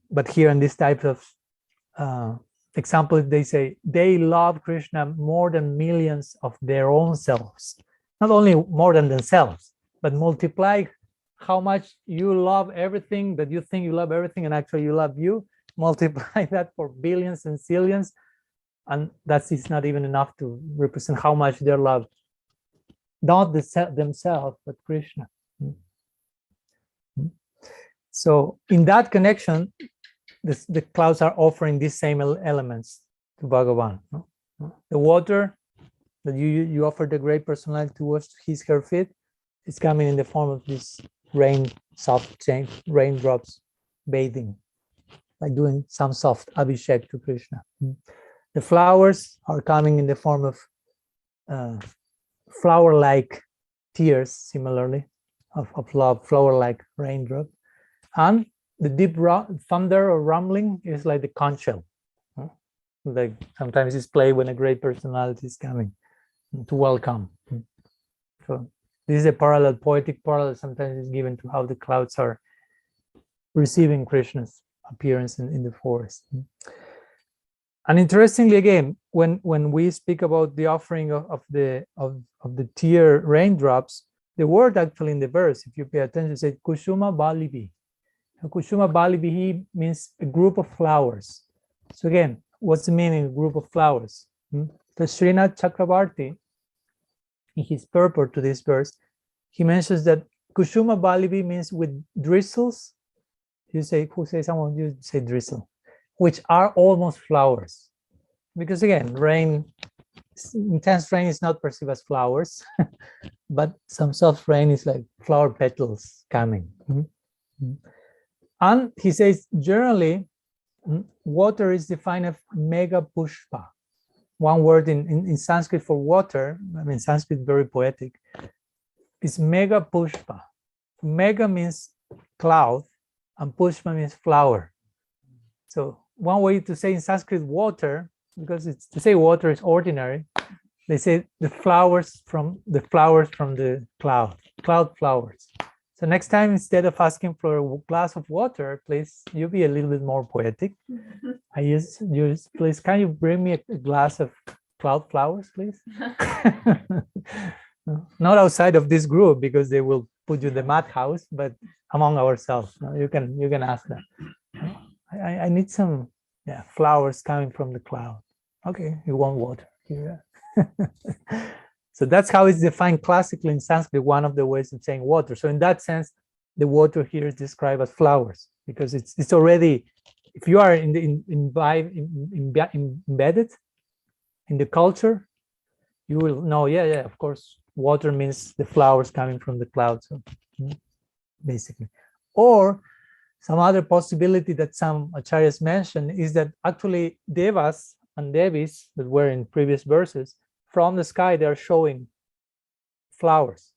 But here in this type of example, they say they love Krishna more than millions of their own selves. Not only more than themselves, but multiply how much you love everything, that you think you love everything and actually you love you, multiply that for billions and zillions, and that is not even enough to represent how much they're loved not themselves, but Krishna. So in that connection, the clouds are offering these same elements to Bhagavan. No? The water that you offer the great personality to wash her feet is coming in the form of this soft raindrops bathing, like doing some soft abhishek to Krishna. The flowers are coming in the form of flower-like tears, similarly, of love, flower-like raindrop. And the deep thunder or rumbling is like the conch shell. Like sometimes it's played when a great personality is coming to welcome. So this is a parallel, poetic parallel sometimes is given to how the clouds are receiving Krishna's appearance in the forest. And interestingly, again, when we speak about the offering of the tear raindrops, the word actually in the verse, if you pay attention, says Kushuma Balibi. Kushuma Balibihi means a group of flowers. So again, what's the meaning of group of flowers? The Srinath Chakravarti, in his purport to this verse, he mentions that Kushuma Balibi means with drizzles. You say drizzle, which are almost flowers. Because again, intense rain is not perceived as flowers, but some soft rain is like flower petals coming. And he says, generally, water is defined as mega pushpa. One word in Sanskrit for water, I mean, Sanskrit is very poetic, is mega pushpa. Mega means cloud, and pushpa means flower. So one way to say in Sanskrit water, because to say water is ordinary, they say the flowers from the cloud flowers. So next time, instead of asking for a glass of water, please, you be a little bit more poetic. Please, can you bring me a glass of cloud flowers, please? Not outside of this group, because they will put you in the madhouse, but among ourselves. You can ask that. I need some flowers coming from the cloud. Okay, you want water. Yeah. So that's how it's defined classically in Sanskrit, one of the ways of saying water. So in that sense, the water here is described as flowers, because it's already, if you are embedded in the culture, you will know, of course, water means the flowers coming from the clouds, so, basically. Or some other possibility that some acharyas mention is that actually devas and devis that were in previous verses, from the sky, they're showing flowers.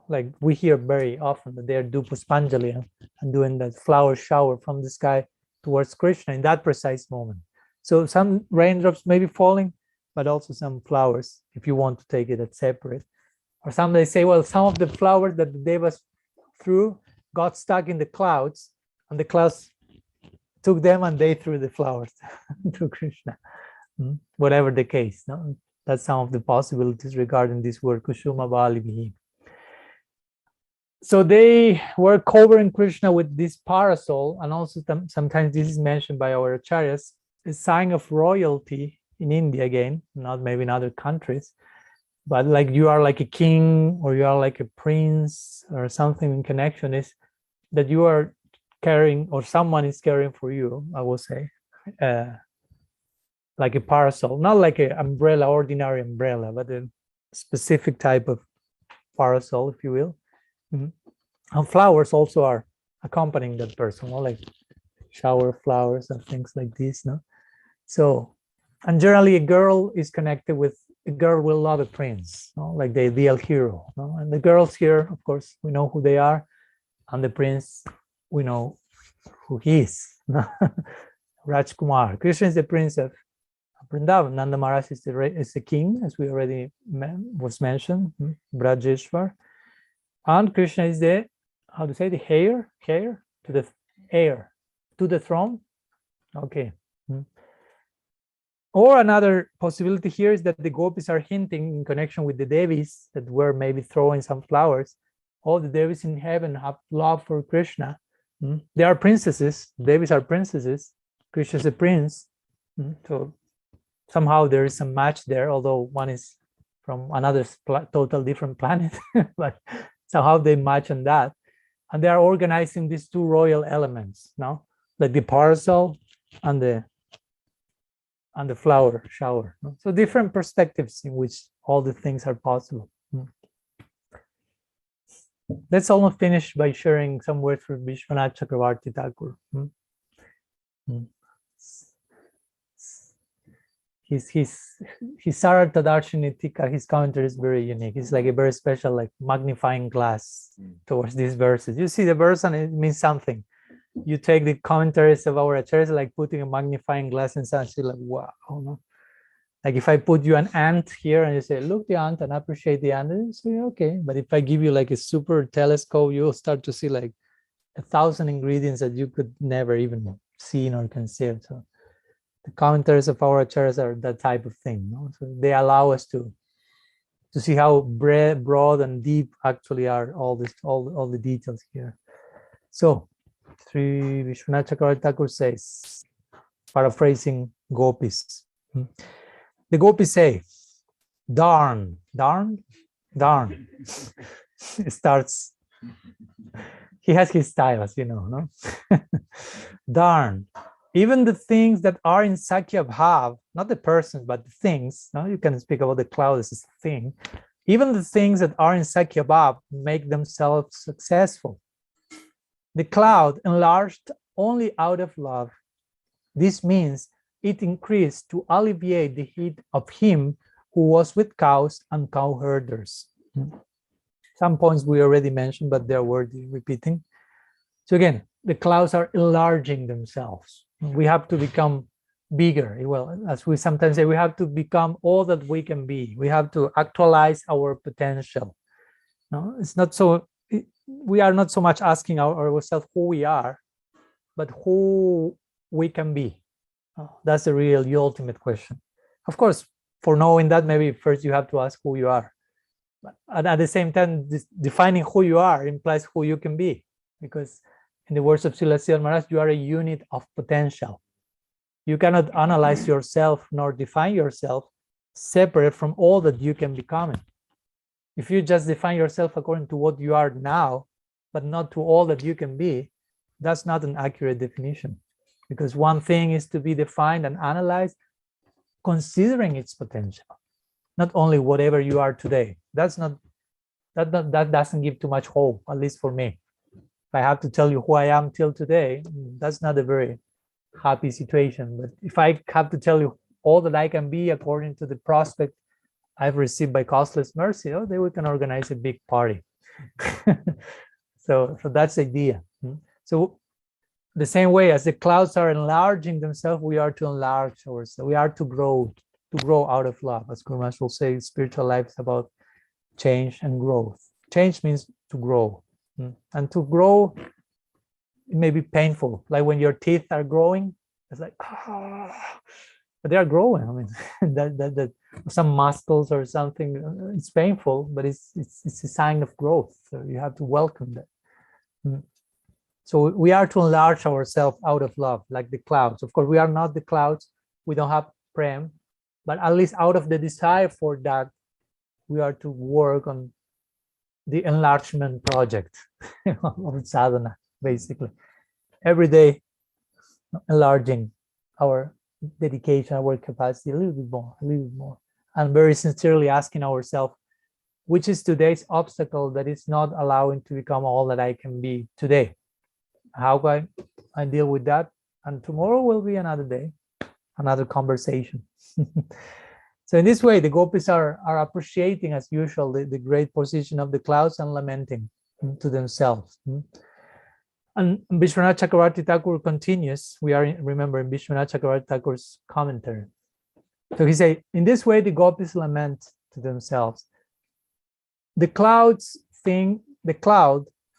Like we hear very often that they're do puspanjali and doing that flower shower from the sky towards Krishna in that precise moment. So some raindrops may be falling, but also some flowers, if you want to take it as separate. Or some they say, well, some of the flowers that the devas threw got stuck in the clouds, and the clouds took them and they threw the flowers to Krishna. Whatever the case, no? That's some of the possibilities regarding this word Kushuma Balibihi. So they were covering Krishna with this parasol, and also sometimes this is mentioned by our acharyas, a sign of royalty in India again, not maybe in other countries, but like you are like a king or you are like a prince or something in connection, is that you are carrying, or someone is carrying for you, I will say, like a parasol, not like an umbrella, ordinary umbrella, but a specific type of parasol, if you will. And flowers also are accompanying that person, like shower flowers and things like this. No, so, and generally a girl is connected with, a girl will love a prince, no? Like the ideal hero. No? And the girls here, of course, we know who they are, and the prince, we know who he is. No? Rajkumar. Krishna is the prince of Vrindavan. Nanda Maharaj is the king, as we already was mentioned, Brajeshwar. And Krishna is the, how to say, the heir to the heir to the throne. Okay. Or another possibility here is that the gopis are hinting in connection with the devis that were maybe throwing some flowers. All the devis in heaven have love for Krishna. They are princesses. Devis are princesses. Krishna is a prince. So somehow there is some match there, although one is from another total different planet, but somehow they match on that. And they are organizing these two royal elements, no? Like the parasol and the flower shower. No? So different perspectives in which all the things are possible. Let's almost finish by sharing some words from Vishwanath Chakravarti Thakur. His Sarartha Darshini Tika, his commentary is very unique. It's like a very special, like magnifying glass towards these verses. You see the verse and it means something. You take the commentaries of our acharyas, like putting a magnifying glass in something, like wow, no? Like if I put you an ant here and you say, look the ant and appreciate the ant, and you say, okay. But if I give you like a super telescope, you'll start to see like 1,000 ingredients that you could never even see or conceive. So the commentaries of our acharyas are that type of thing. No? So they allow us to see how broad and deep actually are all the details here. So Sri Vishwanath Chakravarti Thakur says, paraphrasing gopis, the gopis say, darn. It starts, he has his style, as you know, no? Darn. Even the things that are in Sakya Bhav, not the persons, but the things, no? You can speak about the cloud as a thing. Even the things that are in Sakya Bhav make themselves successful. The cloud enlarged only out of love. This means it increased to alleviate the heat of him who was with cows and cow herders. Some points we already mentioned, but they're worth repeating. So again, the clouds are enlarging themselves. We have to become bigger. Well, as we sometimes say, we have to become all that we can be. We have to actualize our potential. No, it's not so, we are not so much asking ourselves who we are, but who we can be. That's the ultimate question. Of course, for knowing that, maybe first you have to ask who you are. But at the same time, defining who you are implies who you can be. Because in the words of Srila Siddhartha Maharaj, you are a unit of potential. You cannot analyze yourself nor define yourself separate from all that you can become. If you just define yourself according to what you are now, but not to all that you can be, that's not an accurate definition. Because one thing is to be defined and analyzed considering its potential, not only whatever you are today. That doesn't give too much hope, at least for me. If I have to tell you who I am till today, that's not a very happy situation. But if I have to tell you all that I can be according to the prospect I've received by causeless mercy, then we can organize a big party. So that's the idea. So the same way as the clouds are enlarging themselves, we are to enlarge ourselves. We are to grow out of love. As Guru Maharaj will say, spiritual life is about change and growth. Change means to grow. And to grow, it may be painful. Like when your teeth are growing, it's like, but they are growing. I mean, that some muscles or something, it's painful, but it's a sign of growth. So you have to welcome that. So we are to enlarge ourselves out of love, like the clouds. Of course, we are not the clouds. We don't have prem, but at least out of the desire for that, we are to work on the enlargement project of sadhana, basically. Every day, enlarging our dedication, our capacity a little bit more, and very sincerely asking ourselves, which is today's obstacle that is not allowing to become all that I can be today? How can I deal with that? And tomorrow will be another day, another conversation. So in this way, the gopis are appreciating, as usual, the great position of the clouds and lamenting to themselves. And Vishwanath Chakravarti Thakur continues. We are, remember, in Vishwanath Chakravarti Thakur's commentary. So he says, in this way, the gopis lament to themselves. The cloud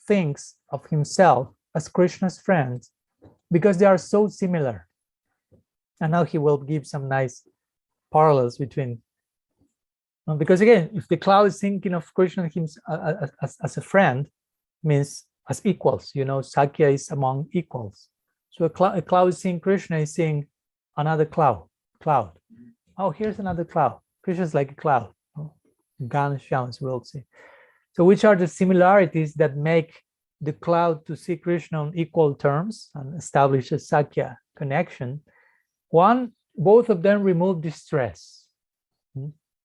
thinks of himself as Krishna's friend because they are so similar. And now he will give some nice parallels between, because again, if the cloud is thinking of Krishna as a friend, means as equals, Sakya is among equals. So a cloud is seeing Krishna, is seeing another cloud. Oh, here's another cloud. Krishna is like a cloud. Ghanshyam, as we'll see. So which are the similarities that make the cloud to see Krishna on equal terms and establish a Sakya connection? One, both of them remove distress.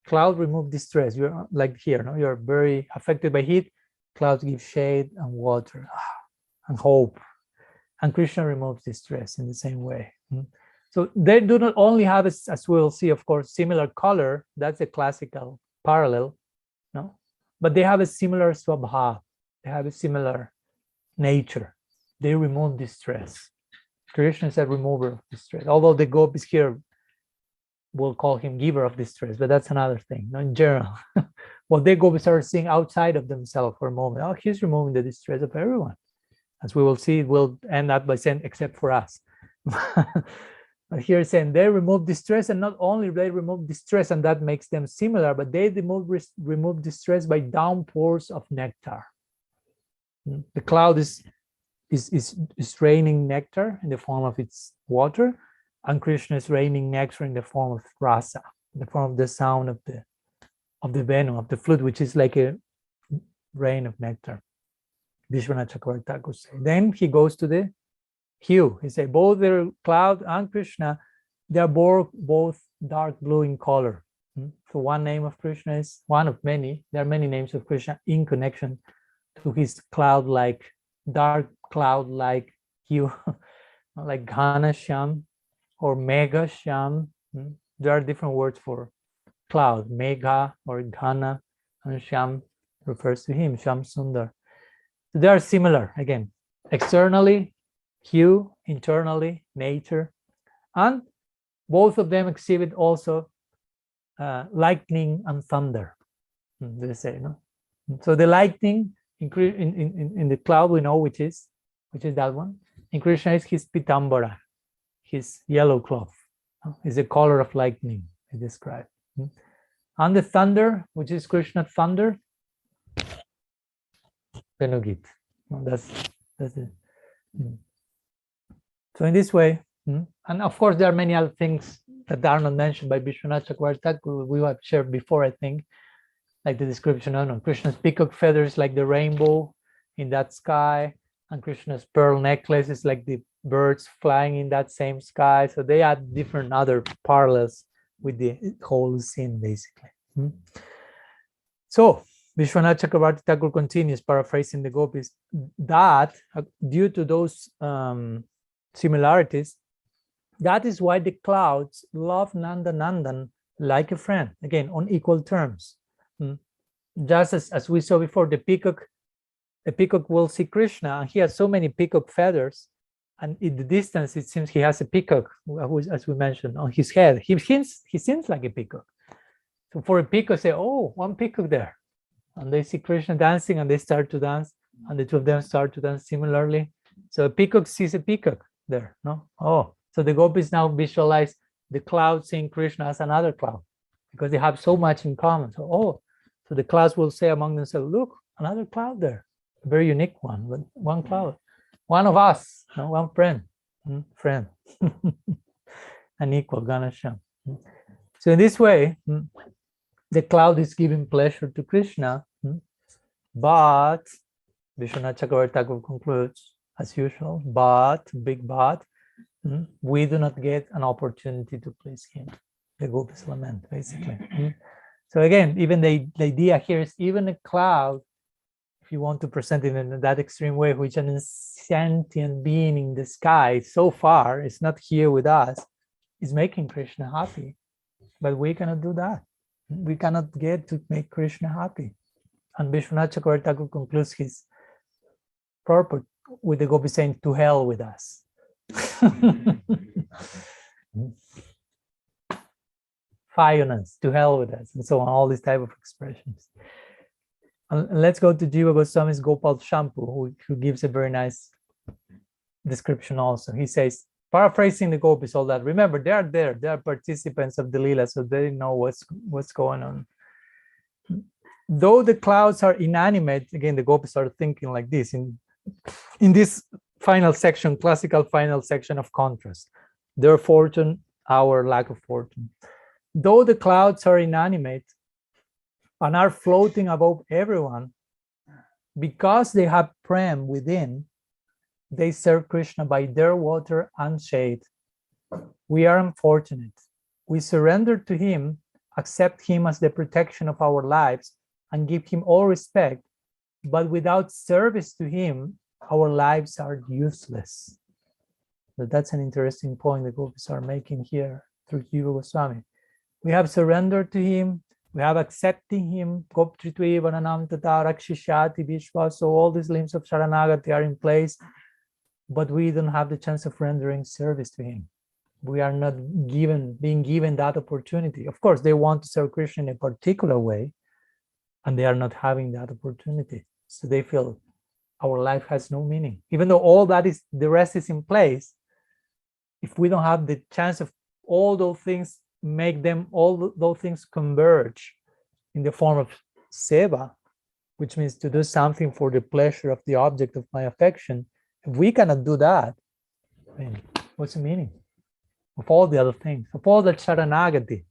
Cloud remove distress. You're like here, no? You're very affected by heat. Clouds give shade and water and hope. And Krishna removes distress in the same way. So they do not only have, as we'll see, of course, similar color. That's a classical parallel, no? But they have a similar swabha. They have a similar nature. They remove distress. Krishna is a remover of distress. Although the gopis here will call him giver of distress, but that's another thing. No, in general, what they gopis are seeing outside of themselves for a moment. Oh, he's removing the distress of everyone. As we will see, it will end up by saying, except for us. But here it's saying they remove distress, and not only they remove distress, and that makes them similar, but they remove distress by downpours of nectar. The cloud is raining nectar in the form of its water, and Krishna is raining nectar in the form of rasa, in the form of the sound of the Venu, of the flute, which is like a rain of nectar. Vishwanath Chakravarti Thakur say. Then he goes to the hue. He say both the cloud and Krishna, they are both dark blue in color. So one name of Krishna is one of many. There are many names of Krishna in connection to his cloud-like, dark cloud-like hue, like Ghana Sham or Mega Sham. There are different words for cloud. Mega or Ghana, and Sham refers to him, Sham Sundar. So they are similar, again, externally, hue, internally, nature, and both of them exhibit also lightning and thunder, they say, no? So the lightning in the cloud, we know which is that one. In Krishna is his pitambara, his yellow cloth, is the color of lightning, I described. And the thunder, which is Krishna thunder, Venu-gita. That's it. So in this way, and of course there are many other things that are not mentioned by Vishwanath Chakravarti Thakur. We have shared before, I think, like the description of Krishna's peacock feathers, like the rainbow in that sky, and Krishna's pearl necklace is like the birds flying in that same sky. So they add different other parallels with the whole scene, basically. So Vishwanath Chakravarti Thakur continues, paraphrasing the gopis, that due to those similarities, that is why the clouds love Nanda Nandan like a friend, again, on equal terms. Just as we saw before, the peacock will see Krishna, and he has so many peacock feathers, and in the distance it seems he has a peacock, as we mentioned, on his head. He seems like a peacock. So for a peacock, say, oh, one peacock there. And they see Krishna dancing, and they start to dance, and the two of them start to dance similarly. So a peacock sees a peacock there, no? Oh, so the gopis now visualize the cloud seeing Krishna as another cloud, because they have so much in common. So, oh, so the clouds will say among themselves, look, another cloud there, a very unique one, but one cloud, one of us, no? One friend, an equal, Ganasham. So in this way, the cloud is giving pleasure to Krishna, but Vishwanath Chakravarti Thakur concludes, as usual, big but, we do not get an opportunity to please him. The gopis lament, basically. So again, even the idea here is even a cloud, if you want to present it in that extreme way, which an sentient being in the sky so far is not here with us, is making Krishna happy. But we cannot do that. We cannot get to make Krishna happy. And Vishwanath Chakravarti Thakur concludes his purport with the gopis saying, to hell with us. Violence, to hell with us, and so on, all these type of expressions. And let's go to Jiva Goswami's Gopal Shampu, who gives a very nice description also. He says, paraphrasing the gopis, all that, remember, they are there, they are participants of the Leela, so they know what's going on. Though the clouds are inanimate, again, the gopis are thinking like this, in this final section, classical final section of contrast, their fortune, our lack of fortune. Though the clouds are inanimate, and are floating above everyone, because they have prem within, they serve Krishna by their water and shade. We are unfortunate. We surrender to him, accept him as the protection of our lives, and give him all respect, but without service to him, our lives are useless. So that's an interesting point the Gopis are making here through Jiva Goswami. We have surrendered to him, we have accepting him, Goptritve Vananam Tata Rakshishati Vishwa, so all these limbs of Sharanagati are in place, but we don't have the chance of rendering service to him. We are not being given that opportunity. Of course, they want to serve Krishna in a particular way, and they are not having that opportunity. So they feel our life has no meaning. Even though all that is, the rest is in place, if we don't have the chance of all those things, make them, all those things converge in the form of seva, which means to do something for the pleasure of the object of my affection. If we cannot do that, I mean, what's the meaning of all the other things, of all that Sharanagati,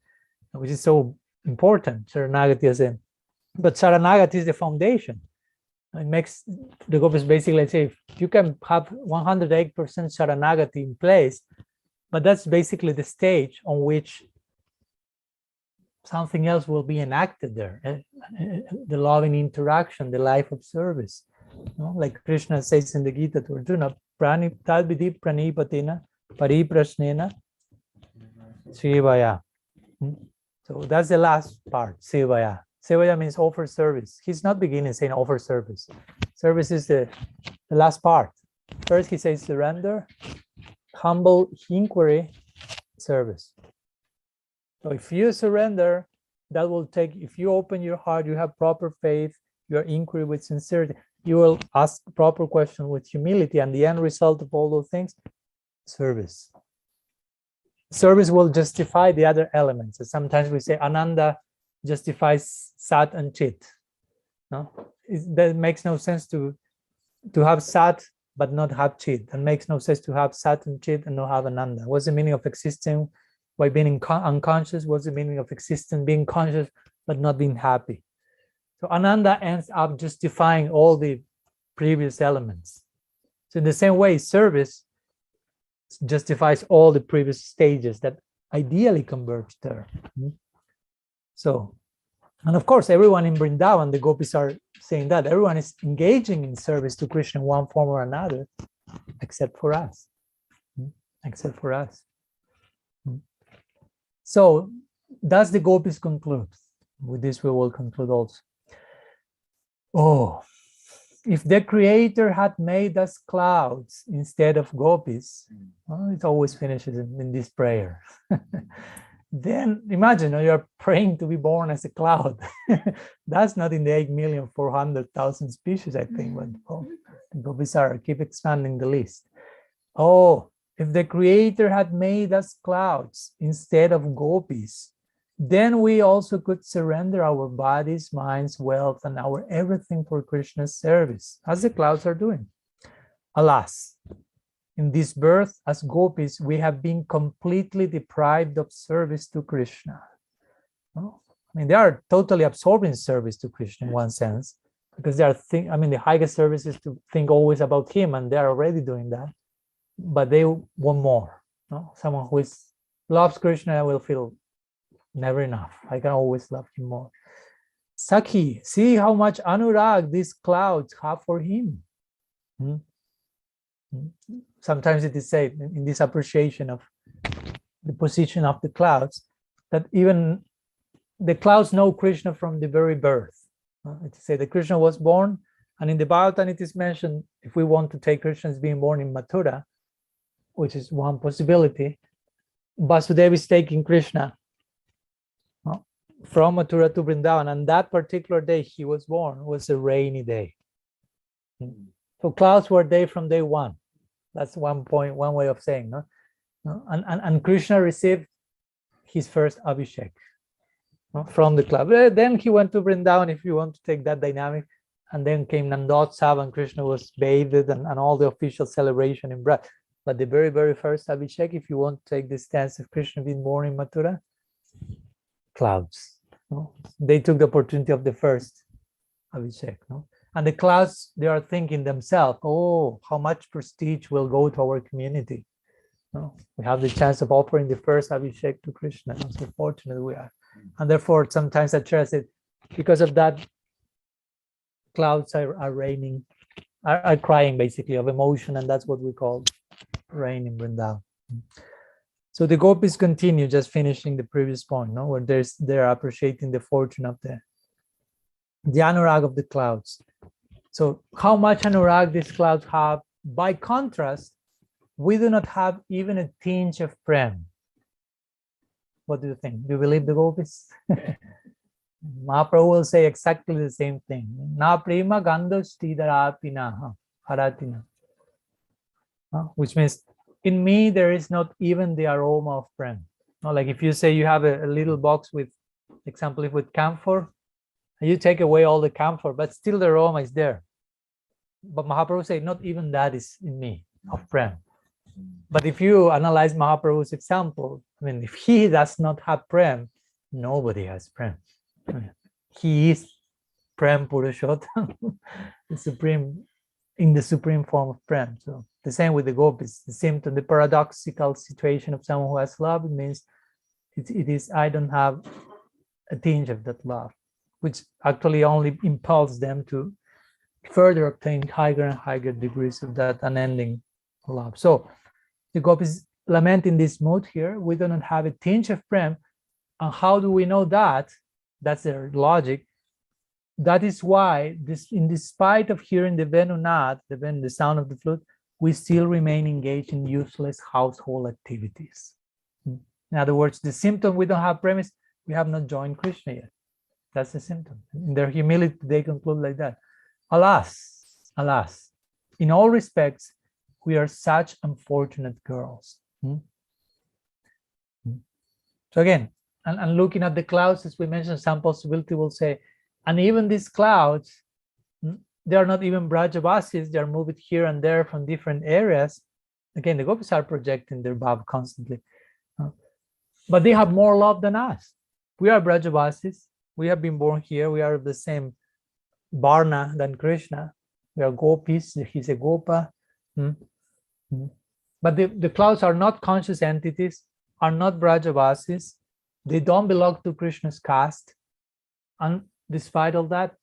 which is so important, Sharanagati as in, but Sharanagati is the foundation. It makes the Gopis basically say, if you can have 108% Sharanagati in place, but that's basically the stage on which something else will be enacted there, the loving interaction, the life of service. Like Krishna says in the Gita to Arjuna, Prani Talvidi Pranipatina Pariprasnena Sevaya. So that's the last part, Sevaya. Sevaya means offer service. He's not beginning saying offer service. Service is the last part. First he says surrender, humble inquiry, service. So if you surrender, that will take, if you open your heart, you have proper faith, your inquiry with sincerity, you will ask proper question with humility, and the end result of all those things, service. Service will justify the other elements. And sometimes we say Ananda justifies Sat and Chit. No, that makes no sense to have Sat but not have Chit. It makes no sense to have Sat and Chit and not have Ananda. What's the meaning of existing by being unconscious? What's the meaning of existing, being conscious but not being happy? So Ananda ends up justifying all the previous elements. So in the same way, service justifies all the previous stages that ideally converge there. So, and of course, everyone in Vrindavan, the Gopis are saying that everyone is engaging in service to Krishna in one form or another, except for us. Except for us. So, does the Gopis conclude? With this, we will conclude also. Oh, if the Creator had made us clouds instead of Gopis, well, it always finishes in this prayer. Then imagine you're praying to be born as a cloud. That's not in the 8,400,000 species, I think, but the Gopis keep expanding the list. Oh, if the Creator had made us clouds instead of Gopis, then we also could surrender our bodies, minds, wealth, and our everything for Krishna's service, as the clouds are doing. Alas, in this birth as Gopis, we have been completely deprived of service to Krishna. I mean, they are totally absorbing service to Krishna in one sense, because they are the highest service is to think always about him, and they are already doing that. But they want more. Someone who loves Krishna will feel never enough. I can always love him more. Sakhi, see how much anurag these clouds have for him. Sometimes it is said in this appreciation of the position of the clouds that even the clouds know Krishna from the very birth. It is said that Krishna was born, and in the Bhagavatam it is mentioned, if we want to take Krishna as being born in Mathura, which is one possibility, Vasudeva is taking Krishna from Mathura to Vrindavan, and that particular day he was born was a rainy day. So clouds were there from day one. That's one way of saying, no? And Krishna received his first Abhishek from the cloud. Then he went to Vrindavan, if you want to take that dynamic, and then came Nandotsav, and Krishna was bathed, and all the official celebration in Braj. But the very, very first Abhishek, if you want to take the stance of Krishna being born in Mathura, clouds. No? They took the opportunity of the first Abhishek. No? And the clouds, they are thinking themselves, oh, how much prestige will go to our community. No? We have the chance of offering the first Abhishek to Krishna. No? So fortunate we are. And therefore, sometimes Acharya said, because of that, clouds are raining, are crying basically of emotion, and that's what we call rain in Vrindavan. So the gopis continue, just finishing the previous point, no, where they're appreciating the fortune of the anurag of the clouds. So how much anurag these clouds have? By contrast, we do not have even a tinge of prem. What do you think? Do you believe the gopis? Mahaprabhu will say exactly the same thing. Na prema gandho stidharapina haratina. Which means in me there is not even the aroma of prem. Like if you say you have a little box with, example, if with camphor, and you take away all the camphor, but still the aroma is there. But Mahaprabhu say not even that is in me of prem. But if you analyze Mahaprabhu's example, I mean, if he does not have prem, nobody has prem. He is prem purushottam, the supreme, in the supreme form of prem. So the same with the gopis, the symptom, the paradoxical situation of someone who has love, it means it is, I don't have a tinge of that love, which actually only impels them to further obtain higher and higher degrees of that unending love. So the gopis lament in this mood here, we do not have a tinge of prem. And how do we know that? That's their logic. That is why, in despite of hearing the Venu-gita, the sound of the flute, we still remain engaged in useless household activities. In other words, the symptom we don't have premise, we have not joined Krishna yet. That's the symptom. In their humility, they conclude like that. Alas, alas, in all respects, we are such unfortunate girls. So again, and looking at the clouds, as we mentioned, some possibility will say, and even these clouds, they are not even Brajavasis, they are moved here and there from different areas. Again, the gopis are projecting their bhav constantly. But they have more love than us. We are Brajavasis, we have been born here, we are of the same Varna than Krishna. We are gopis, he's a gopa. But the clouds are not conscious entities, are not Brajavasis, they don't belong to Krishna's caste. And despite all that,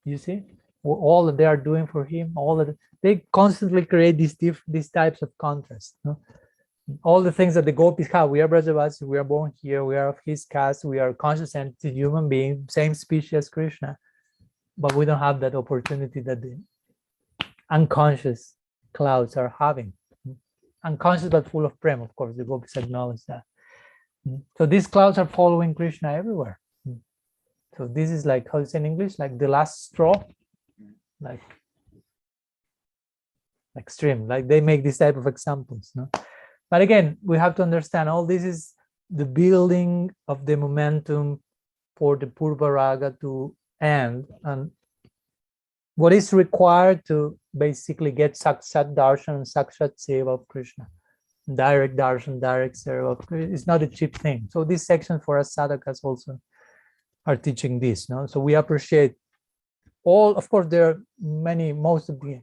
you see, all that they are doing for him, all that they constantly create these types of contrast. All the things that the gopis have, we are Brajavasis, we are born here, we are of his caste, we are conscious entity, human being, same species as Krishna, but we don't have that opportunity that the unconscious clouds are having. Unconscious but full of prem, of course, the gopis acknowledge that. So these clouds are following Krishna everywhere. So this is like, how to say in English, like the last straw, like stream, like they make this type of examples. No? But again, we have to understand all this is the building of the momentum for the Purva Raga to end. And what is required to basically get Sakshat Darshan and Sakshat Seva of Krishna. Direct darshan, direct seva of Krishna. It's not a cheap thing. So this section for us sadhakas also are teaching this. No? So we appreciate all, of course, there are many, most of the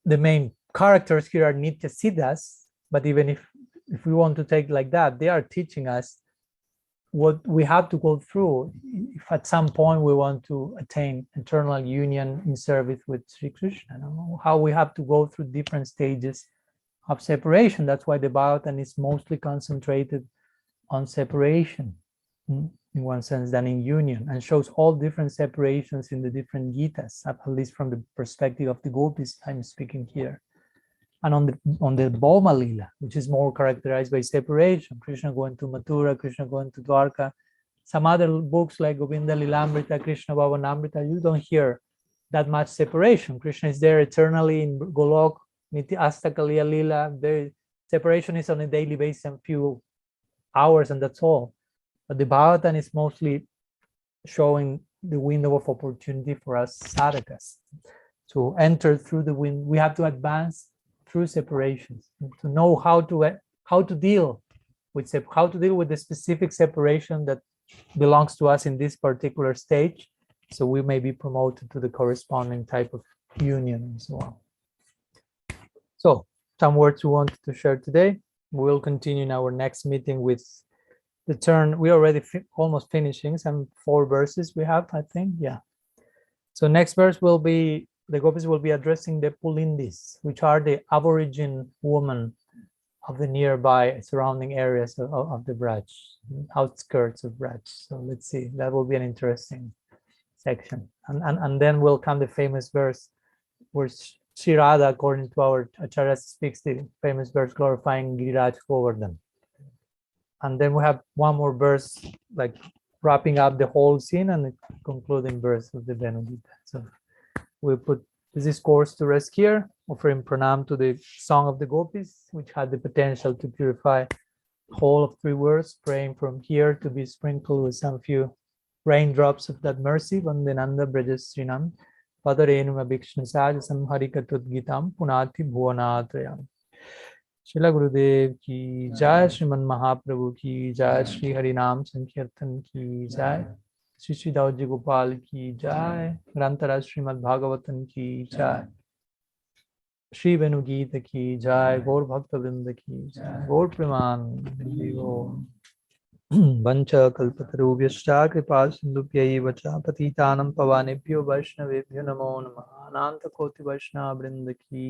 the main characters here are Nitya Siddhas, but even if we want to take like that, they are teaching us what we have to go through if at some point we want to attain eternal union in service with Sri Krishna. No? How we have to go through different stages of separation. That's why the Bhagavatam is mostly concentrated on separation in one sense than in union, and shows all different separations in the different Gitas, at least from the perspective of the gopis I'm speaking here. And on the Bhauma Lila, which is more characterized by separation, Krishna going to Mathura, Krishna going to Dwarka. Some other books like Govinda Lilamrita, Krishna Bhavanamrita, you don't hear that much separation. Krishna is there eternally in Golok, Nitya Astakaliya Lila. The separation is on a daily basis, a few hours, and that's all. But the Bhagavatam is mostly showing the window of opportunity for us sadhakas to enter through the wind. We have to advance through separations to know how to deal with the specific separation that belongs to us in this particular stage. So we may be promoted to the corresponding type of union and so on. So some words we wanted to share today. We'll continue in our next meeting with the turn. We already almost finishing some 4 verses we have, I think. Yeah. So next verse will be, the gopis will be addressing the Pulindis, which are the aborigine women of the nearby surrounding areas of the Braj, outskirts of Braj. So let's see, that will be an interesting section. And then will come the famous verse where Sri Radha, according to our Acharya, speaks the famous verse glorifying Giriraj Govardhan. And then we have one more verse, like wrapping up the whole scene, and the concluding verse of the Venu-gita. So we put this course to rest here, offering pranam to the song of the gopis, which had the potential to purify the whole of 3 words, praying from here to be sprinkled with some few raindrops of that mercy. Vandenanda Brajasrinam Padarenum Abhikshna Saj Samharikatut Gitam Punati Bhuvanatayam. Shila Gurudev ki jai, Shriman Mahaprabhu ki jai, Shri Harinam Sankirtan ki jai, Shri Shri Dauji Gopal ki jai, Grantaraj Srimad Bhagavatam ki jai, Shri Venu-gita ki jai, Gaur Bhakta Vrinda ki jai, Gaur Preman. Vancha kalpatarubhyascha kripa sindhubhyaiva cha patitanam pavanebhyo vaishnavebhyo namo namaha. Ananta koti vaishnava vrinda ki